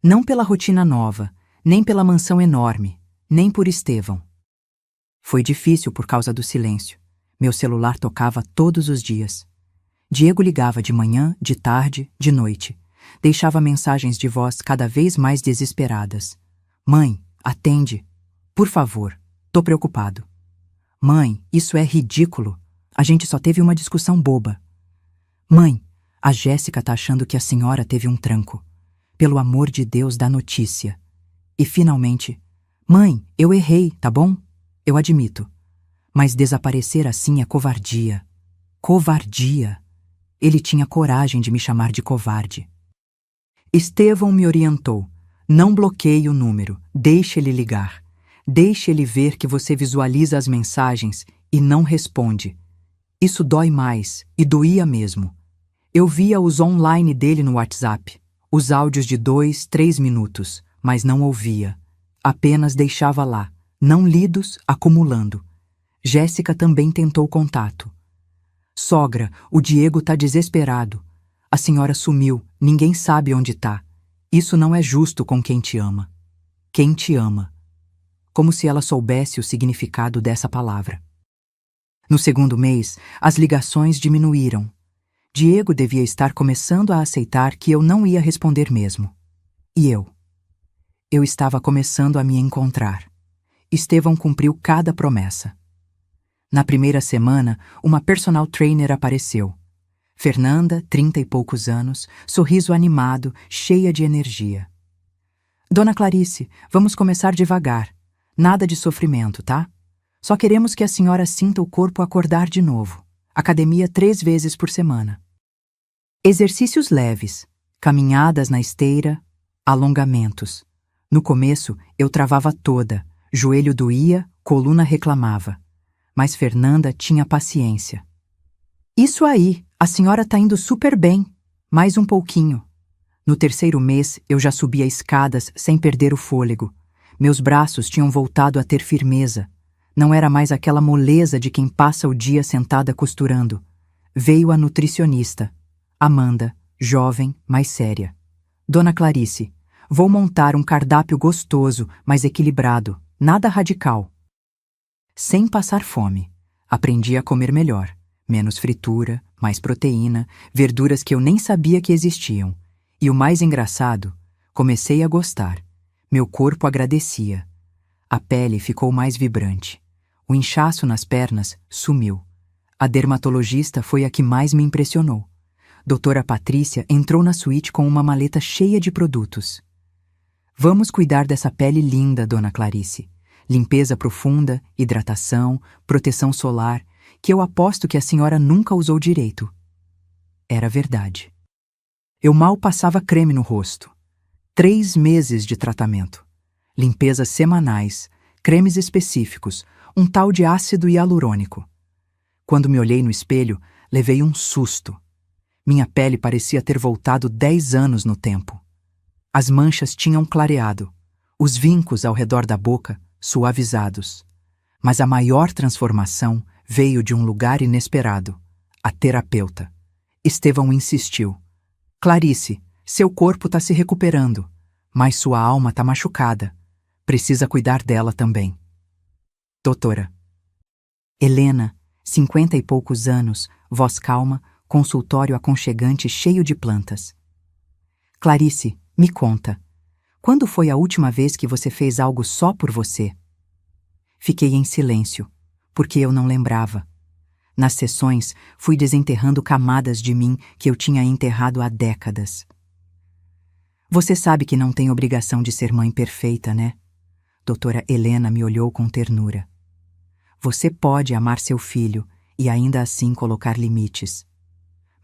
Não pela rotina nova, nem pela mansão enorme, nem por Estevão. Foi difícil por causa do silêncio. Meu celular tocava todos os dias. Diego ligava de manhã, de tarde, de noite. Deixava mensagens de voz cada vez mais desesperadas. Mãe, atende. Por favor, tô preocupado. Mãe, isso é ridículo. A gente só teve uma discussão boba. Mãe, a Jéssica tá achando que a senhora teve um tranco. Pelo amor de Deus, dá notícia. E finalmente, mãe, eu errei, tá bom? Eu admito. Mas desaparecer assim é covardia. Covardia. Ele tinha coragem de me chamar de covarde. Estevão me orientou. Não bloqueie o número, deixe ele ligar. Deixe ele ver que você visualiza as mensagens e não responde. Isso dói mais, e doía mesmo. Eu via os online dele no WhatsApp, os áudios de 2, 3 minutos, mas não ouvia. Apenas deixava lá, não lidos, acumulando. Jéssica também tentou contato. Sogra, o Diego tá desesperado. A senhora sumiu, ninguém sabe onde tá. Isso não é justo com quem te ama. Quem te ama. Como se ela soubesse o significado dessa palavra. No segundo mês, as ligações diminuíram. Diego devia estar começando a aceitar que eu não ia responder mesmo. E eu? Eu estava começando a me encontrar. Estevão cumpriu cada promessa. Na primeira semana, uma personal trainer apareceu. Fernanda, 30 e poucos anos, sorriso animado, cheia de energia. Dona Clarice, vamos começar devagar. Nada de sofrimento, tá? Só queremos que a senhora sinta o corpo acordar de novo. Academia 3 vezes por semana. Exercícios leves, caminhadas na esteira, alongamentos. No começo, eu travava toda, joelho doía, coluna reclamava. Mas Fernanda tinha paciência. Isso aí, a senhora tá indo super bem. Mais um pouquinho. No terceiro mês, eu já subia escadas sem perder o fôlego. Meus braços tinham voltado a ter firmeza. Não era mais aquela moleza de quem passa o dia sentada costurando. Veio a nutricionista. Amanda, jovem, mais séria. Dona Clarice, vou montar um cardápio gostoso, mas equilibrado. Nada radical. Sem passar fome. Aprendi a comer melhor. Menos fritura, mais proteína, verduras que eu nem sabia que existiam. E o mais engraçado, comecei a gostar. Meu corpo agradecia. A pele ficou mais vibrante. O inchaço nas pernas sumiu. A dermatologista foi a que mais me impressionou. Doutora Patrícia entrou na suíte com uma maleta cheia de produtos. Vamos cuidar dessa pele linda, Dona Clarice. Limpeza profunda, hidratação, proteção solar, que eu aposto que a senhora nunca usou direito. Era verdade. Eu mal passava creme no rosto. 3 meses de tratamento. Limpezas semanais, cremes específicos, um tal de ácido hialurônico. Quando me olhei no espelho, levei um susto. Minha pele parecia ter voltado 10 anos no tempo. As manchas tinham clareado, os vincos ao redor da boca suavizados. Mas a maior transformação veio de um lugar inesperado. A terapeuta. Estevão insistiu. Clarice, seu corpo está se recuperando, mas sua alma está machucada. Precisa cuidar dela também. Doutora. Helena, 50 e poucos anos, voz calma, consultório aconchegante cheio de plantas. Clarice, me conta. Quando foi a última vez que você fez algo só por você? Fiquei em silêncio, porque eu não lembrava. Nas sessões, fui desenterrando camadas de mim que eu tinha enterrado há décadas. Você sabe que não tem obrigação de ser mãe perfeita, né? Doutora Helena me olhou com ternura. Você pode amar seu filho e ainda assim colocar limites.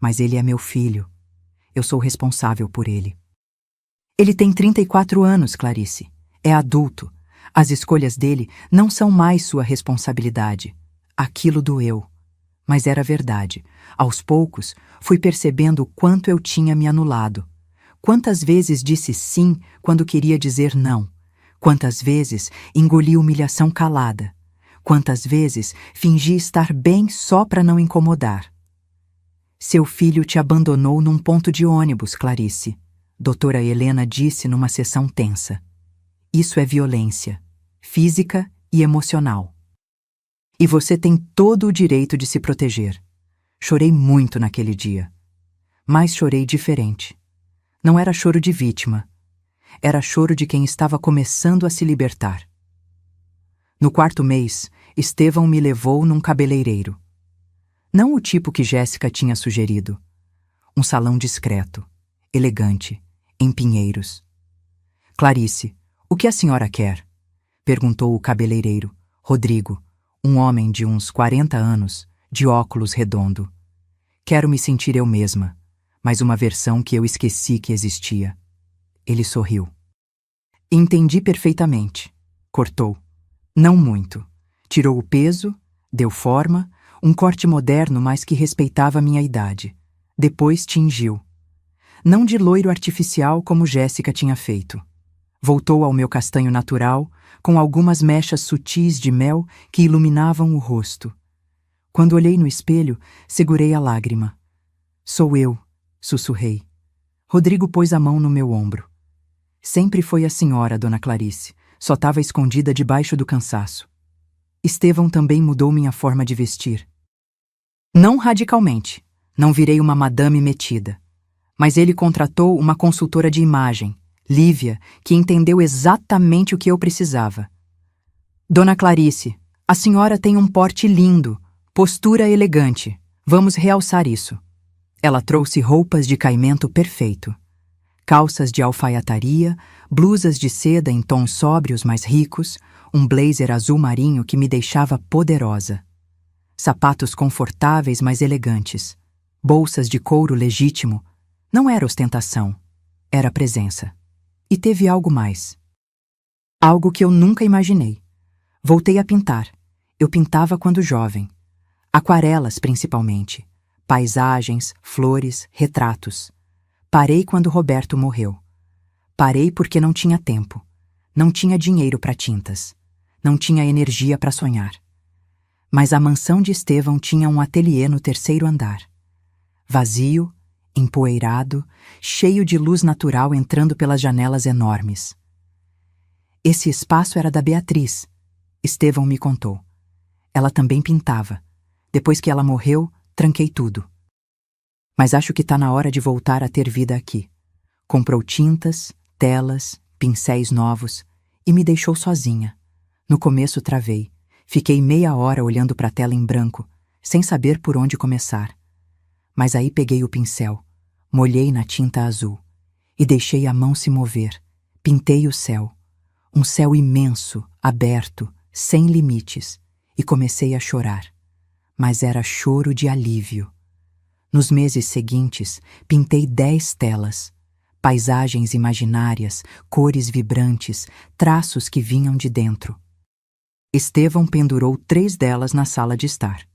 Mas ele é meu filho. Eu sou responsável por ele. Ele tem 34 anos, Clarice. É adulto. As escolhas dele não são mais sua responsabilidade. Aquilo doeu. Mas era verdade. Aos poucos, fui percebendo o quanto eu tinha me anulado. Quantas vezes disse sim quando queria dizer não. Quantas vezes engoli humilhação calada. Quantas vezes fingi estar bem só para não incomodar. Seu filho te abandonou num ponto de ônibus, Clarice. Doutora Helena disse numa sessão tensa. Isso é violência, física e emocional. E você tem todo o direito de se proteger. Chorei muito naquele dia. Mas chorei diferente. Não era choro de vítima. Era choro de quem estava começando a se libertar. No 4º mês, Estevão me levou num cabeleireiro. Não o tipo que Jéssica tinha sugerido. Um salão discreto, elegante, em Pinheiros. Clarice, o que a senhora quer? Perguntou o cabeleireiro, Rodrigo, um homem de uns 40 anos, de óculos redondo. Quero me sentir eu mesma, mas uma versão que eu esqueci que existia. Ele sorriu. Entendi perfeitamente. Cortou. Não muito. Tirou o peso, deu forma, um corte moderno, mas que respeitava minha idade. Depois tingiu. Não de loiro artificial como Jéssica tinha feito. Voltou ao meu castanho natural, com algumas mechas sutis de mel que iluminavam o rosto. Quando olhei no espelho, segurei a lágrima. Sou eu, sussurrei. Rodrigo pôs a mão no meu ombro. Sempre foi a senhora, dona Clarice. Só estava escondida debaixo do cansaço. Estevão também mudou minha forma de vestir. Não radicalmente. Não virei uma madame metida. Mas ele contratou uma consultora de imagem, Lívia, que entendeu exatamente o que eu precisava. Dona Clarice, a senhora tem um porte lindo, postura elegante. Vamos realçar isso. Ela trouxe roupas de caimento perfeito. Calças de alfaiataria, blusas de seda em tons sóbrios mais ricos, um blazer azul marinho que me deixava poderosa. Sapatos confortáveis mas elegantes. Bolsas de couro legítimo. Não era ostentação, era presença. E teve algo mais. Algo que eu nunca imaginei. Voltei a pintar. Eu pintava quando jovem. Aquarelas, principalmente. Paisagens, flores, retratos. Parei quando Roberto morreu. Parei porque não tinha tempo. Não tinha dinheiro para tintas. Não tinha energia para sonhar. Mas a mansão de Estevão tinha um ateliê no 3º andar. Vazio, empoeirado, cheio de luz natural entrando pelas janelas enormes. Esse espaço era da Beatriz, Estevão me contou. Ela também pintava. Depois que ela morreu, tranquei tudo. Mas acho que tá na hora de voltar a ter vida aqui. Comprou tintas, telas, pincéis novos e me deixou sozinha. No começo travei. Fiquei meia hora olhando para a tela em branco, sem saber por onde começar. Mas aí peguei o pincel, molhei na tinta azul e deixei a mão se mover. Pintei o céu. Um céu imenso, aberto, sem limites, e comecei a chorar. Mas era choro de alívio. Nos meses seguintes, pintei 10 telas. Paisagens imaginárias, cores vibrantes, traços que vinham de dentro. Estevão pendurou 3 delas na sala de estar.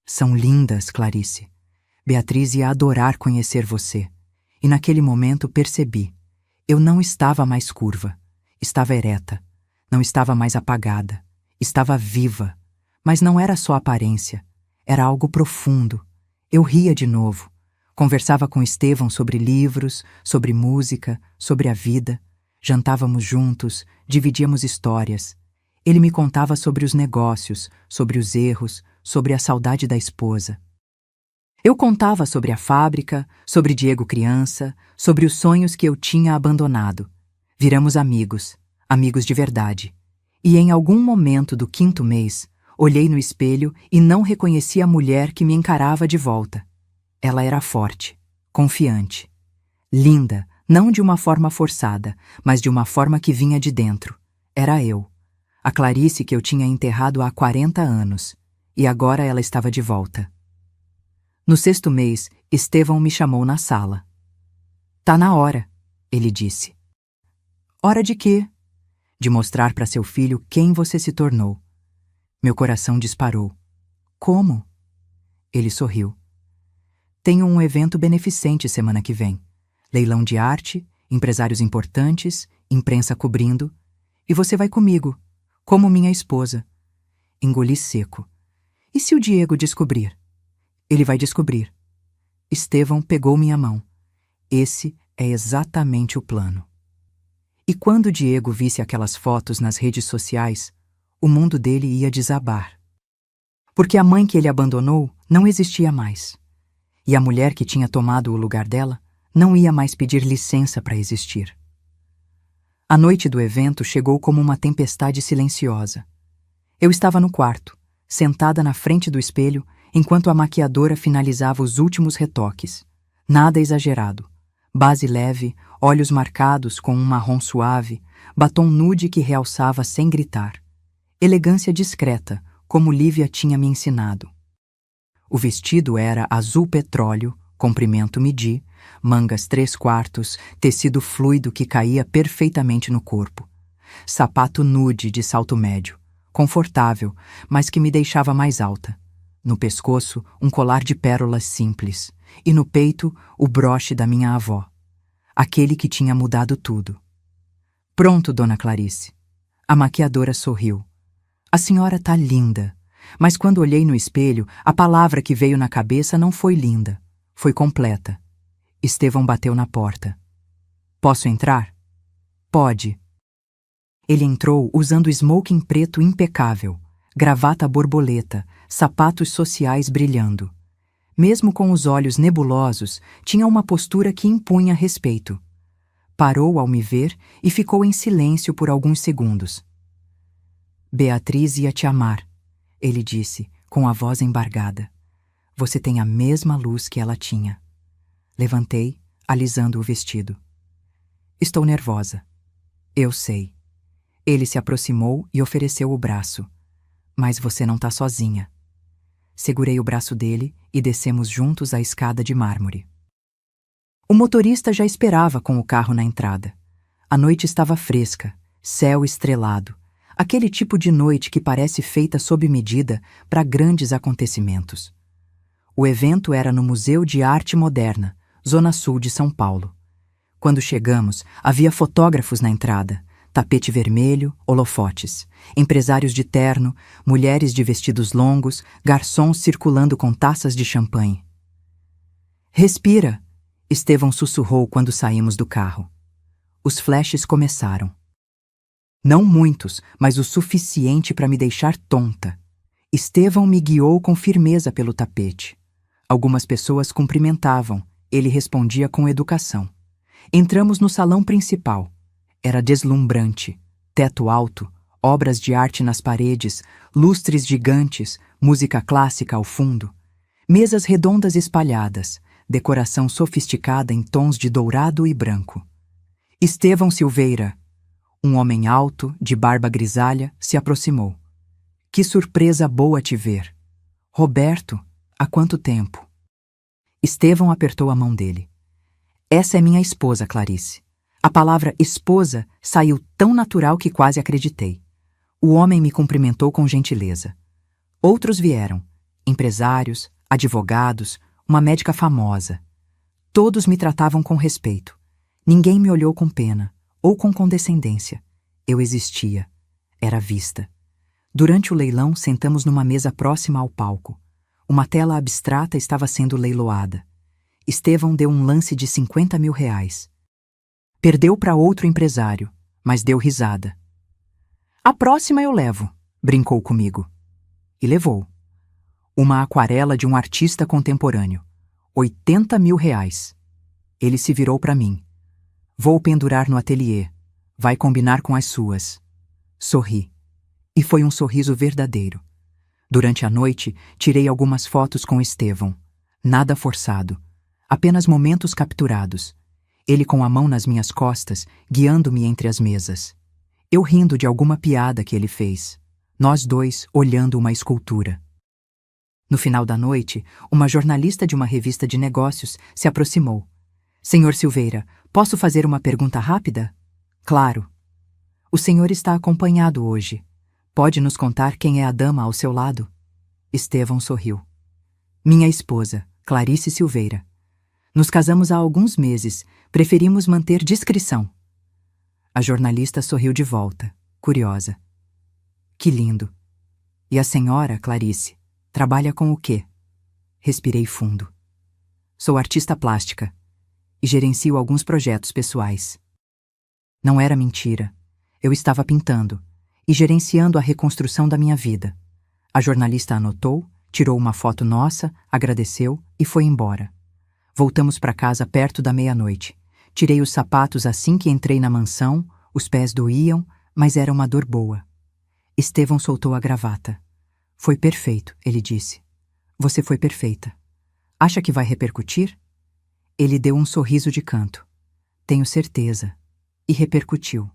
São lindas, Clarice. Beatriz ia adorar conhecer você. E naquele momento percebi. Eu não estava mais curva. Estava ereta. Não estava mais apagada. Estava viva. Mas não era só aparência. Era algo profundo. Eu ria de novo. Conversava com Estevão sobre livros, sobre música, sobre a vida. Jantávamos juntos, dividíamos histórias. Ele me contava sobre os negócios, sobre os erros, sobre a saudade da esposa. Eu contava sobre a fábrica, sobre Diego criança, sobre os sonhos que eu tinha abandonado. Viramos amigos, amigos de verdade. E em algum momento do 5º mês, olhei no espelho e não reconheci a mulher que me encarava de volta. Ela era forte, confiante. Linda, não de uma forma forçada, mas de uma forma que vinha de dentro. Era eu. A Clarice que eu tinha enterrado há 40 anos. E agora ela estava de volta. No 6º mês, Estevão me chamou na sala. Tá na hora, ele disse. Hora de quê? de mostrar para seu filho quem você se tornou. Meu coração disparou. Como? Ele sorriu. Tenho um evento beneficente semana que vem. Leilão de arte, empresários importantes, imprensa cobrindo. E você vai comigo, como minha esposa. Engoli seco. E se o Diego descobrir? Ele vai descobrir. Estevão pegou minha mão. Esse é exatamente o plano. E quando o Diego visse aquelas fotos nas redes sociais, o mundo dele ia desabar. Porque a mãe que ele abandonou não existia mais. E a mulher que tinha tomado o lugar dela não ia mais pedir licença para existir. A noite do evento chegou como uma tempestade silenciosa. Eu estava no quarto, sentada na frente do espelho, enquanto a maquiadora finalizava os últimos retoques. Nada exagerado. Base leve, olhos marcados com um marrom suave, batom nude que realçava sem gritar. Elegância discreta, como Lívia tinha me ensinado. O vestido era azul petróleo, comprimento midi, mangas 3/4, tecido fluido que caía perfeitamente no corpo. Sapato nude de salto médio, confortável, mas que me deixava mais alta. No pescoço, um colar de pérolas simples, e no peito, o broche da minha avó. Aquele que tinha mudado tudo. Pronto, Dona Clarice. A maquiadora sorriu. A senhora tá linda. Mas quando olhei no espelho, a palavra que veio na cabeça não foi linda, foi completa. Estevão bateu na porta. Posso entrar? Pode. Ele entrou usando smoking preto impecável, gravata borboleta, sapatos sociais brilhando. Mesmo com os olhos nebulosos, tinha uma postura que impunha respeito. Parou ao me ver e ficou em silêncio por alguns segundos. Beatriz ia te amar, ele disse, com a voz embargada. Você tem a mesma luz que ela tinha. Levantei, alisando o vestido. Estou nervosa. Eu sei. Ele se aproximou e ofereceu o braço. Mas você não tá sozinha. Segurei o braço dele e descemos juntos a escada de mármore. O motorista já esperava com o carro na entrada. A noite estava fresca, céu estrelado. Aquele tipo de noite que parece feita sob medida para grandes acontecimentos. O evento era no Museu de Arte Moderna, Zona Sul de São Paulo. Quando chegamos, havia fotógrafos na entrada, tapete vermelho, holofotes, empresários de terno, mulheres de vestidos longos, garçons circulando com taças de champanhe. Respira, Estevão sussurrou quando saímos do carro. Os flashes começaram. Não muitos, mas o suficiente para me deixar tonta. Estevão me guiou com firmeza pelo tapete. Algumas pessoas cumprimentavam, ele respondia com educação. Entramos no salão principal. Era deslumbrante. Teto alto, obras de arte nas paredes, lustres gigantes, música clássica ao fundo. Mesas redondas espalhadas, decoração sofisticada em tons de dourado e branco. Estevão Silveira, um homem alto, de barba grisalha, se aproximou. Que surpresa boa te ver. Roberto, há quanto tempo? Estevão apertou a mão dele. Essa é minha esposa, Clarice. A palavra esposa saiu tão natural que quase acreditei. O homem me cumprimentou com gentileza. Outros vieram, empresários, advogados, uma médica famosa. Todos me tratavam com respeito. Ninguém me olhou com pena ou com condescendência. Eu existia. Era vista. Durante o leilão, sentamos numa mesa próxima ao palco. Uma tela abstrata estava sendo leiloada. Estevão deu um lance de R$50 mil. Perdeu para outro empresário, mas deu risada. A próxima eu levo, brincou comigo. E levou. Uma aquarela de um artista contemporâneo. R$80 mil. Ele se virou para mim. Vou pendurar no ateliê. Vai combinar com as suas. Sorri. E foi um sorriso verdadeiro. Durante a noite, tirei algumas fotos com Estevão. Nada forçado. Apenas momentos capturados. Ele com a mão nas minhas costas, guiando-me entre as mesas. Eu rindo de alguma piada que ele fez. Nós dois olhando uma escultura. No final da noite, uma jornalista de uma revista de negócios se aproximou. Senhor Silveira, posso fazer uma pergunta rápida? Claro. O senhor está acompanhado hoje. Pode nos contar quem é a dama ao seu lado? Estevão sorriu. Minha esposa, Clarice Silveira. Nos casamos há alguns meses. Preferimos manter discrição. A jornalista sorriu de volta, curiosa. Que lindo. E a senhora, Clarice, trabalha com o quê? Respirei fundo. Sou artista plástica e gerencio alguns projetos pessoais. Não era mentira. Eu estava pintando e gerenciando a reconstrução da minha vida. A jornalista anotou, tirou uma foto nossa, agradeceu e foi embora. Voltamos para casa perto da meia-noite. Tirei os sapatos assim que entrei na mansão, os pés doíam, mas era uma dor boa. Estevão soltou a gravata. Foi perfeito, ele disse. Você foi perfeita. Acha que vai repercutir? Ele deu um sorriso de canto. Tenho certeza. E repercutiu.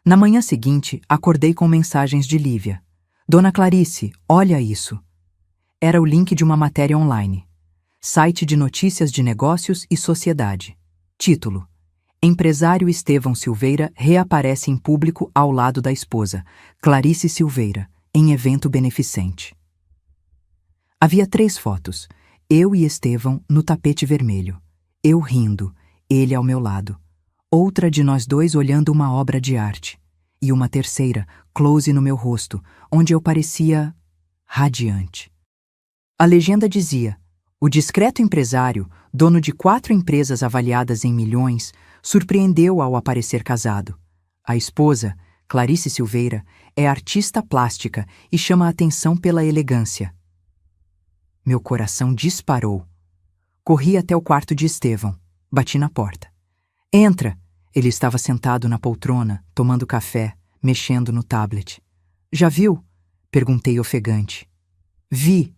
Na manhã seguinte, acordei com mensagens de Lívia. Dona Clarice, olha isso. Era o link de uma matéria online. Site de notícias de negócios e sociedade. Título: Empresário Estevão Silveira reaparece em público ao lado da esposa, Clarice Silveira, em evento beneficente. Havia 3 fotos. Eu e Estevão no tapete vermelho. Eu rindo, ele ao meu lado. Outra de nós dois olhando uma obra de arte. E uma terceira, close no meu rosto, onde eu parecia radiante. A legenda dizia: o discreto empresário, dono de 4 empresas avaliadas em milhões, surpreendeu ao aparecer casado. A esposa, Clarice Silveira, é artista plástica e chama a atenção pela elegância. Meu coração disparou. Corri até o quarto de Estevão. Bati na porta. Entra! Ele estava sentado na poltrona, tomando café, mexendo no tablet. Já viu? Perguntei ofegante. Vi.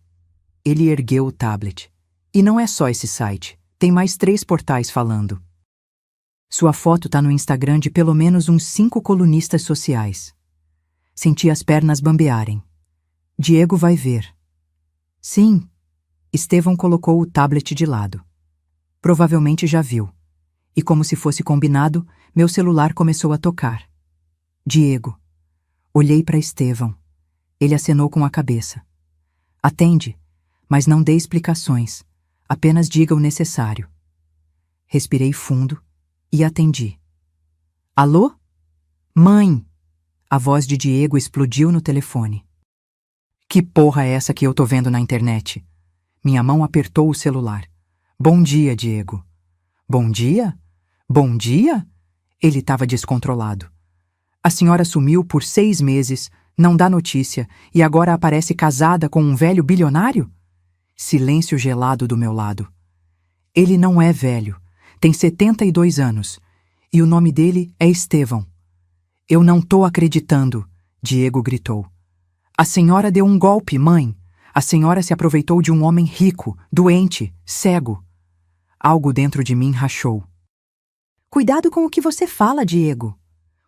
Ele ergueu o tablet. E não é só esse site. Tem mais 3 portais falando. Sua foto tá no Instagram de pelo menos uns 5 colunistas sociais. Senti as pernas bambearem. Diego vai ver. Sim. Estevão colocou o tablet de lado. Provavelmente já viu. E como se fosse combinado, meu celular começou a tocar. Diego. Olhei para Estevão. Ele acenou com a cabeça. Atende, mas não dê explicações. Apenas diga o necessário. Respirei fundo e atendi. Alô? Mãe! A voz de Diego explodiu no telefone. Que porra é essa que eu tô vendo na internet? Minha mão apertou o celular. Bom dia, Diego. Bom dia? Bom dia? Ele estava descontrolado. A senhora sumiu por 6 meses, não dá notícia, e agora aparece casada com um velho bilionário? Silêncio gelado do meu lado. Ele não é velho, tem 72 anos, e o nome dele é Estevão. Eu não tô acreditando, Diego gritou. A senhora deu um golpe, mãe. A senhora se aproveitou de um homem rico, doente, cego. Algo dentro de mim rachou. Cuidado com o que você fala, Diego.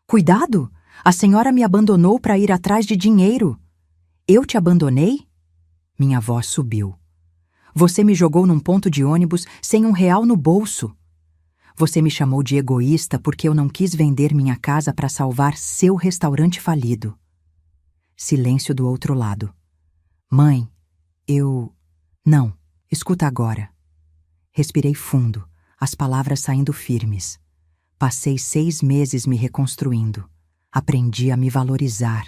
Cuidado? A senhora me abandonou para ir atrás de dinheiro. Eu te abandonei? Minha voz subiu. Você me jogou num ponto de ônibus sem R$1 no bolso. Você me chamou de egoísta porque eu não quis vender minha casa para salvar seu restaurante falido. Silêncio do outro lado. Mãe, eu... Não, escuta agora. Respirei fundo, as palavras saindo firmes. Passei 6 meses me reconstruindo. Aprendi a me valorizar.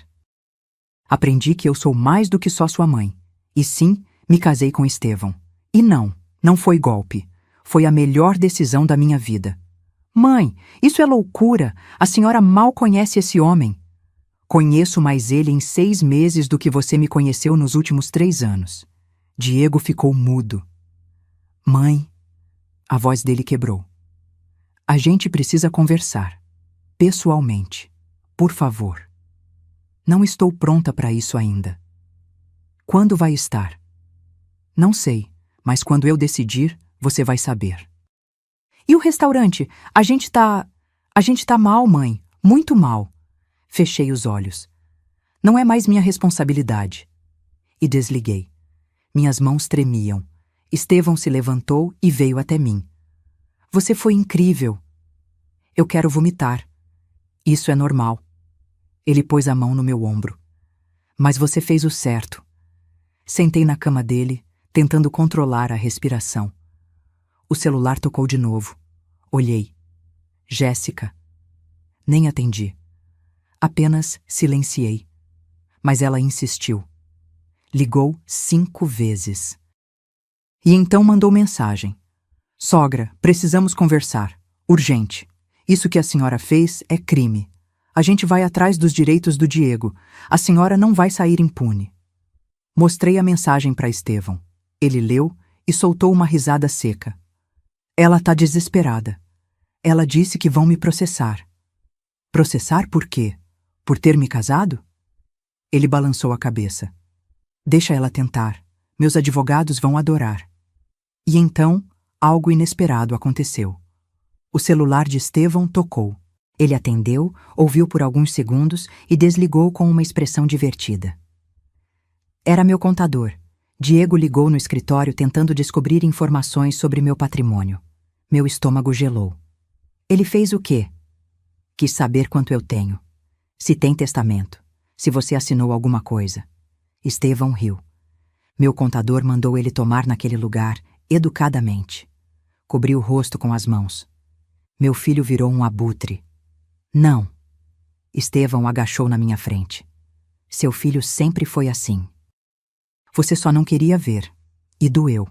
Aprendi que eu sou mais do que só sua mãe. E sim, me casei com Estevão. E não foi golpe. Foi a melhor decisão da minha vida. Mãe, isso é loucura. A senhora mal conhece esse homem. Conheço mais ele em 6 meses do que você me conheceu nos últimos 3 anos. Diego ficou mudo. Mãe, a voz dele quebrou. A gente precisa conversar. Pessoalmente. Por favor. Não estou pronta para isso ainda. Quando vai estar? Não sei, mas quando eu decidir, você vai saber. E o restaurante? A gente tá mal, mãe. Muito mal. Fechei os olhos. Não é mais minha responsabilidade. E desliguei. Minhas mãos tremiam. Estevão se levantou e veio até mim. Você foi incrível. Eu quero vomitar. Isso é normal. Ele pôs a mão no meu ombro. Mas você fez o certo. Sentei na cama dele, tentando controlar a respiração. O celular tocou de novo. Olhei. Jéssica. Nem atendi. Apenas silenciei. Mas ela insistiu. Ligou 5 vezes. E então mandou mensagem. Sogra, precisamos conversar. Urgente. Isso que a senhora fez é crime. A gente vai atrás dos direitos do Diego. A senhora não vai sair impune. Mostrei a mensagem para Estevão. Ele leu e soltou uma risada seca. Ela tá desesperada. Ela disse que vão me processar. Processar por quê? Por ter me casado? Ele balançou a cabeça. Deixa ela tentar. Meus advogados vão adorar. E então, algo inesperado aconteceu. O celular de Estevão tocou. Ele atendeu, ouviu por alguns segundos e desligou com uma expressão divertida. Era meu contador. Diego ligou no escritório tentando descobrir informações sobre meu patrimônio. Meu estômago gelou. Ele fez o quê? Quis saber quanto eu tenho. Se tem testamento. Se você assinou alguma coisa. Estevão riu. Meu contador mandou ele tomar naquele lugar, educadamente. Cobriu o rosto com as mãos. Meu filho virou um abutre. Não. Estevão agachou na minha frente. Seu filho sempre foi assim. Você só não queria ver. E doeu.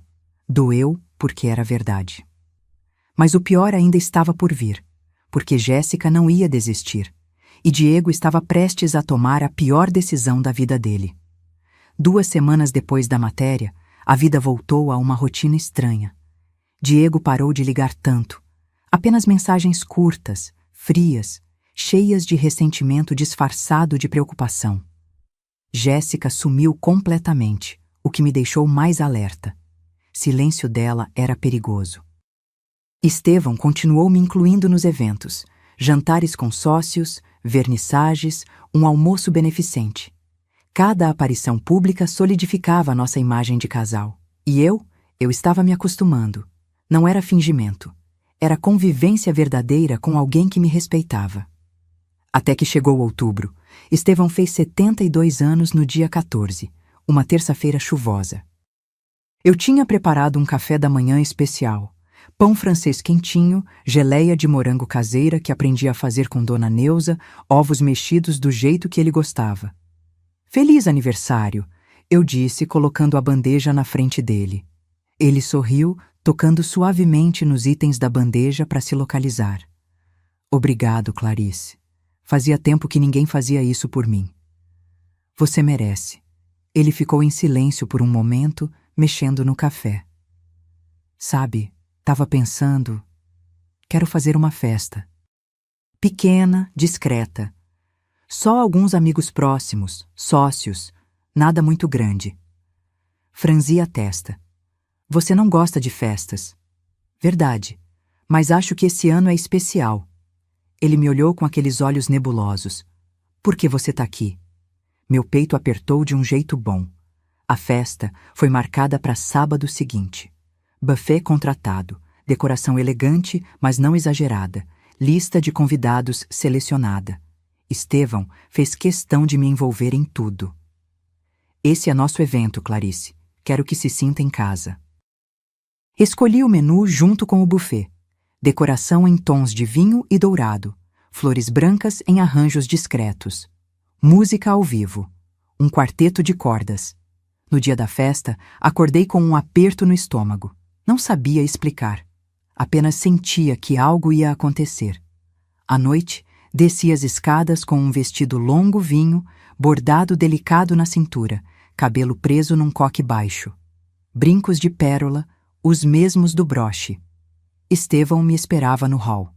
Doeu porque era verdade. Mas o pior ainda estava por vir, porque Jéssica não ia desistir, e Diego estava prestes a tomar a pior decisão da vida dele. 2 semanas depois da matéria, a vida voltou a uma rotina estranha. Diego parou de ligar tanto. Apenas mensagens curtas, frias, cheias de ressentimento disfarçado de preocupação. Jéssica sumiu completamente, o que me deixou mais alerta. Silêncio dela era perigoso. Estevão continuou me incluindo nos eventos, jantares com sócios, vernissagens, um almoço beneficente. Cada aparição pública solidificava a nossa imagem de casal. E eu estava me acostumando. Não era fingimento. Era convivência verdadeira com alguém que me respeitava. Até que chegou outubro. Estevão fez 72 anos no dia 14, uma terça-feira chuvosa. Eu tinha preparado um café da manhã especial. Pão francês quentinho, geleia de morango caseira que aprendi a fazer com Dona Neuza, ovos mexidos do jeito que ele gostava. Feliz aniversário, eu disse, colocando a bandeja na frente dele. Ele sorriu, tocando suavemente nos itens da bandeja para se localizar. Obrigado, Clarice. Fazia tempo que ninguém fazia isso por mim. Você merece. Ele ficou em silêncio por um momento, mexendo no café. Sabe, estava pensando... Quero fazer uma festa. Pequena, discreta. Só alguns amigos próximos, sócios, nada muito grande. Franzi a testa. Você não gosta de festas. Verdade, mas acho que esse ano é especial. Ele me olhou com aqueles olhos nebulosos. Por que você tá aqui? Meu peito apertou de um jeito bom. A festa foi marcada para sábado seguinte. Buffet contratado, decoração elegante, mas não exagerada, lista de convidados selecionada. Estevão fez questão de me envolver em tudo. Esse é nosso evento, Clarice. Quero que se sinta em casa. Escolhi o menu junto com o buffet. Decoração em tons de vinho e dourado. Flores brancas em arranjos discretos. Música ao vivo. Um quarteto de cordas. No dia da festa, acordei com um aperto no estômago. Não sabia explicar. Apenas sentia que algo ia acontecer. À noite, desci as escadas com um vestido longo vinho, bordado delicado na cintura, cabelo preso num coque baixo. Brincos de pérola, os mesmos do broche. Estevão me esperava no hall.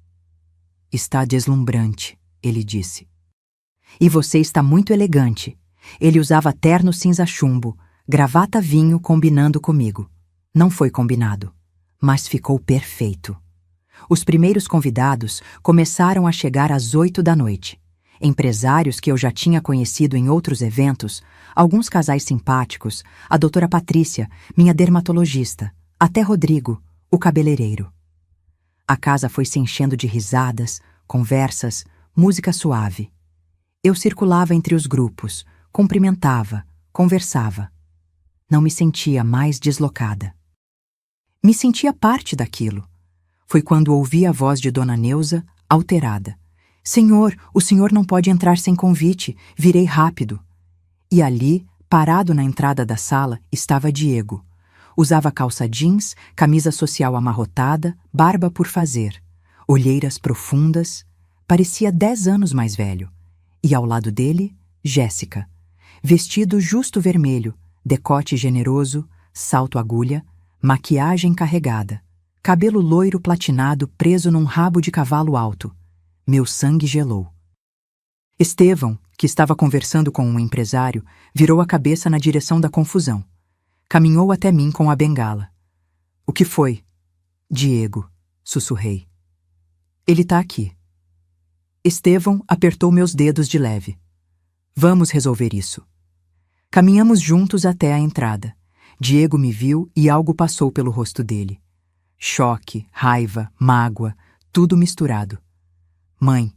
Está deslumbrante, ele disse. E você está muito elegante. Ele usava terno cinza chumbo, gravata vinho combinando comigo. Não foi combinado, mas ficou perfeito. Os primeiros convidados começaram a chegar às 8 da noite. Empresários que eu já tinha conhecido em outros eventos, alguns casais simpáticos, a doutora Patrícia, minha dermatologista, até Rodrigo, o cabeleireiro. A casa foi se enchendo de risadas, conversas, música suave. Eu circulava entre os grupos, cumprimentava, conversava. Não me sentia mais deslocada. Me sentia parte daquilo. Foi quando ouvi a voz de Dona Neuza, alterada. Senhor, o senhor não pode entrar sem convite, virei rápido. E ali, parado na entrada da sala, estava Diego. Usava calça jeans, camisa social amarrotada, barba por fazer, olheiras profundas, parecia 10 anos mais velho. E ao lado dele, Jéssica. Vestido justo vermelho, decote generoso, salto agulha, maquiagem carregada, cabelo loiro platinado preso num rabo de cavalo alto. Meu sangue gelou. Estevão, que estava conversando com um empresário, virou a cabeça na direção da confusão. Caminhou até mim com a bengala. O que foi? Diego, sussurrei. Ele tá aqui. Estevão apertou meus dedos de leve. Vamos resolver isso. Caminhamos juntos até a entrada. Diego me viu e algo passou pelo rosto dele. Choque, raiva, mágoa, tudo misturado. Mãe.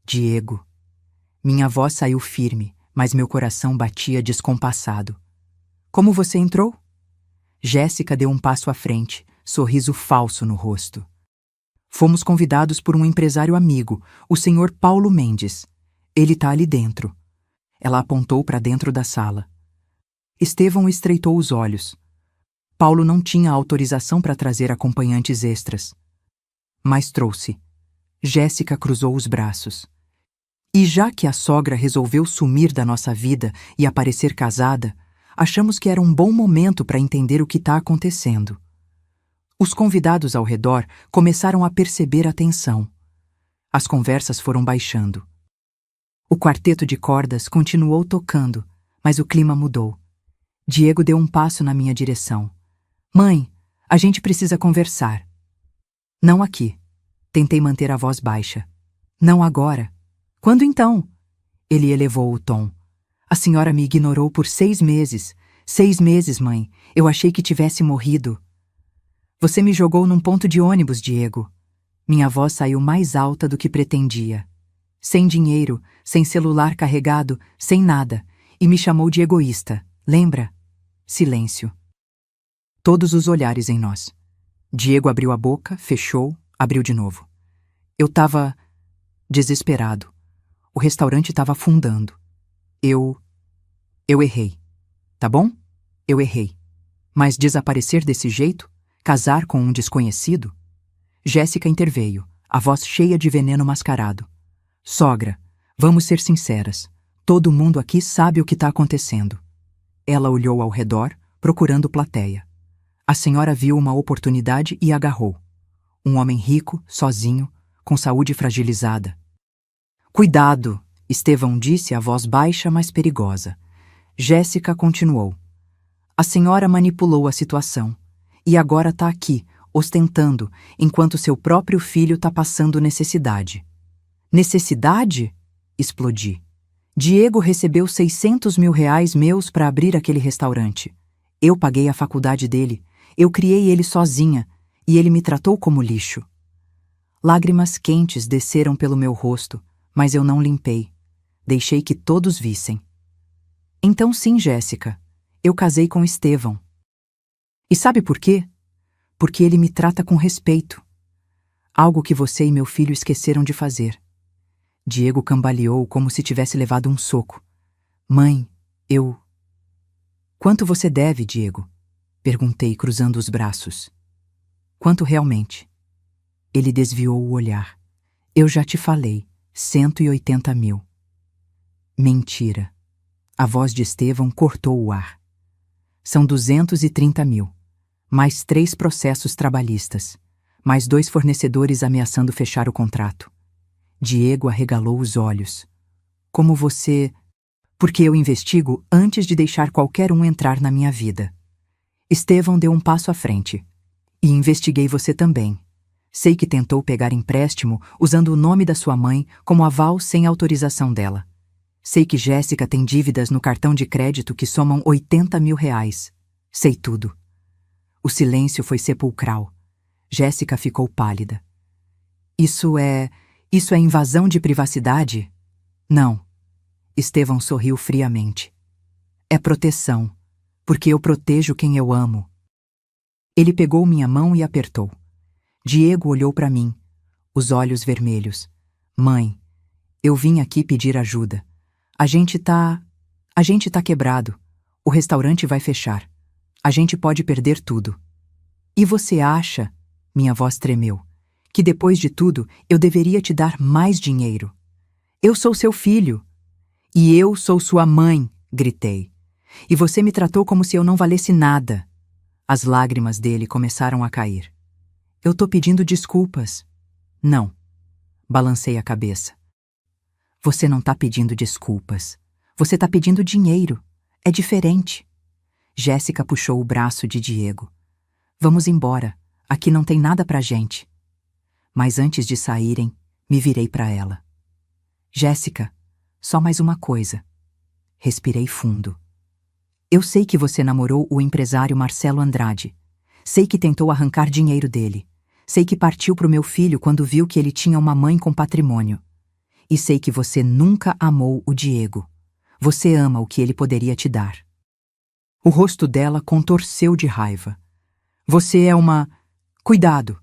Diego. Minha voz saiu firme, mas meu coração batia descompassado. Como você entrou? Jéssica deu um passo à frente, sorriso falso no rosto. Fomos convidados por um empresário amigo, o senhor Paulo Mendes. Ele tá ali dentro. Ela apontou para dentro da sala. Estevão estreitou os olhos. Paulo não tinha autorização para trazer acompanhantes extras. Mas trouxe. Jéssica cruzou os braços. E já que a sogra resolveu sumir da nossa vida e aparecer casada, achamos que era um bom momento para entender o que está acontecendo. Os convidados ao redor começaram a perceber a tensão. As conversas foram baixando. O quarteto de cordas continuou tocando, mas o clima mudou. Diego deu um passo na minha direção. Mãe, a gente precisa conversar. Não aqui. Tentei manter a voz baixa. Não agora. Quando então? Ele elevou o tom. A senhora me ignorou por 6 meses. 6 meses, mãe. Eu achei que tivesse morrido. Você me jogou num ponto de ônibus, Diego. Minha voz saiu mais alta do que pretendia. Sem dinheiro, sem celular carregado, sem nada. E me chamou de egoísta. Lembra? Silêncio. Todos os olhares em nós. Diego abriu a boca, fechou, abriu de novo. Eu estava desesperado. O restaurante estava afundando. Eu errei. Tá bom? Eu errei. Mas desaparecer desse jeito? Casar com um desconhecido? Jéssica interveio, a voz cheia de veneno mascarado. Sogra, vamos ser sinceras. Todo mundo aqui sabe o que está acontecendo. Ela olhou ao redor, procurando plateia. A senhora viu uma oportunidade e agarrou. Um homem rico, sozinho, com saúde fragilizada. Cuidado, Estevão disse a voz baixa, mas perigosa. Jéssica continuou. A senhora manipulou a situação. E agora está aqui, ostentando, enquanto seu próprio filho está passando necessidade. Necessidade? Explodi. Diego recebeu 600 mil reais meus para abrir aquele restaurante. Eu paguei a faculdade dele. Eu criei ele sozinha. E ele me tratou como lixo. Lágrimas quentes desceram pelo meu rosto, mas eu não limpei. Deixei que todos vissem. Então sim, Jéssica, eu casei com Estevão. E sabe por quê? Porque ele me trata com respeito. Algo que você e meu filho esqueceram de fazer. Diego cambaleou como se tivesse levado um soco. Mãe, eu... Quanto você deve, Diego? Perguntei, cruzando os braços. Quanto realmente? Ele desviou o olhar. Eu já te falei, 180 mil. Mentira. A voz de Estevão cortou o ar. São 230 mil. Mais 3 processos trabalhistas. Mais 2 fornecedores ameaçando fechar o contrato. Diego arregalou os olhos. Como você... Porque eu investigo antes de deixar qualquer um entrar na minha vida. Estevão deu um passo à frente. E investiguei você também. Sei que tentou pegar empréstimo usando o nome da sua mãe como aval sem autorização dela. Sei que Jéssica tem dívidas no cartão de crédito que somam 80 mil reais. Sei tudo. O silêncio foi sepulcral. Jéssica ficou pálida. Isso é invasão de privacidade? Não, Estevão sorriu friamente. É proteção, porque eu protejo quem eu amo. Ele pegou minha mão e apertou. Diego olhou para mim, os olhos vermelhos. Mãe, eu vim aqui pedir ajuda. A gente tá quebrado. O restaurante vai fechar. A gente pode perder tudo. E você acha, minha voz tremeu, que depois de tudo eu deveria te dar mais dinheiro? Eu sou seu filho. E eu sou sua mãe, gritei. E você me tratou como se eu não valesse nada. As lágrimas dele começaram a cair. Eu tô pedindo desculpas. Não. Balancei a cabeça. Você não tá pedindo desculpas. Você tá pedindo dinheiro. É diferente. Jéssica puxou o braço de Diego. Vamos embora. Aqui não tem nada pra gente. Mas antes de saírem, me virei pra ela. Jéssica, só mais uma coisa. Respirei fundo. Eu sei que você namorou o empresário Marcelo Andrade. Sei que tentou arrancar dinheiro dele. Sei que partiu pro meu filho quando viu que ele tinha uma mãe com patrimônio. E sei que você nunca amou o Diego. Você ama o que ele poderia te dar. O rosto dela contorceu de raiva. Você é uma... Cuidado!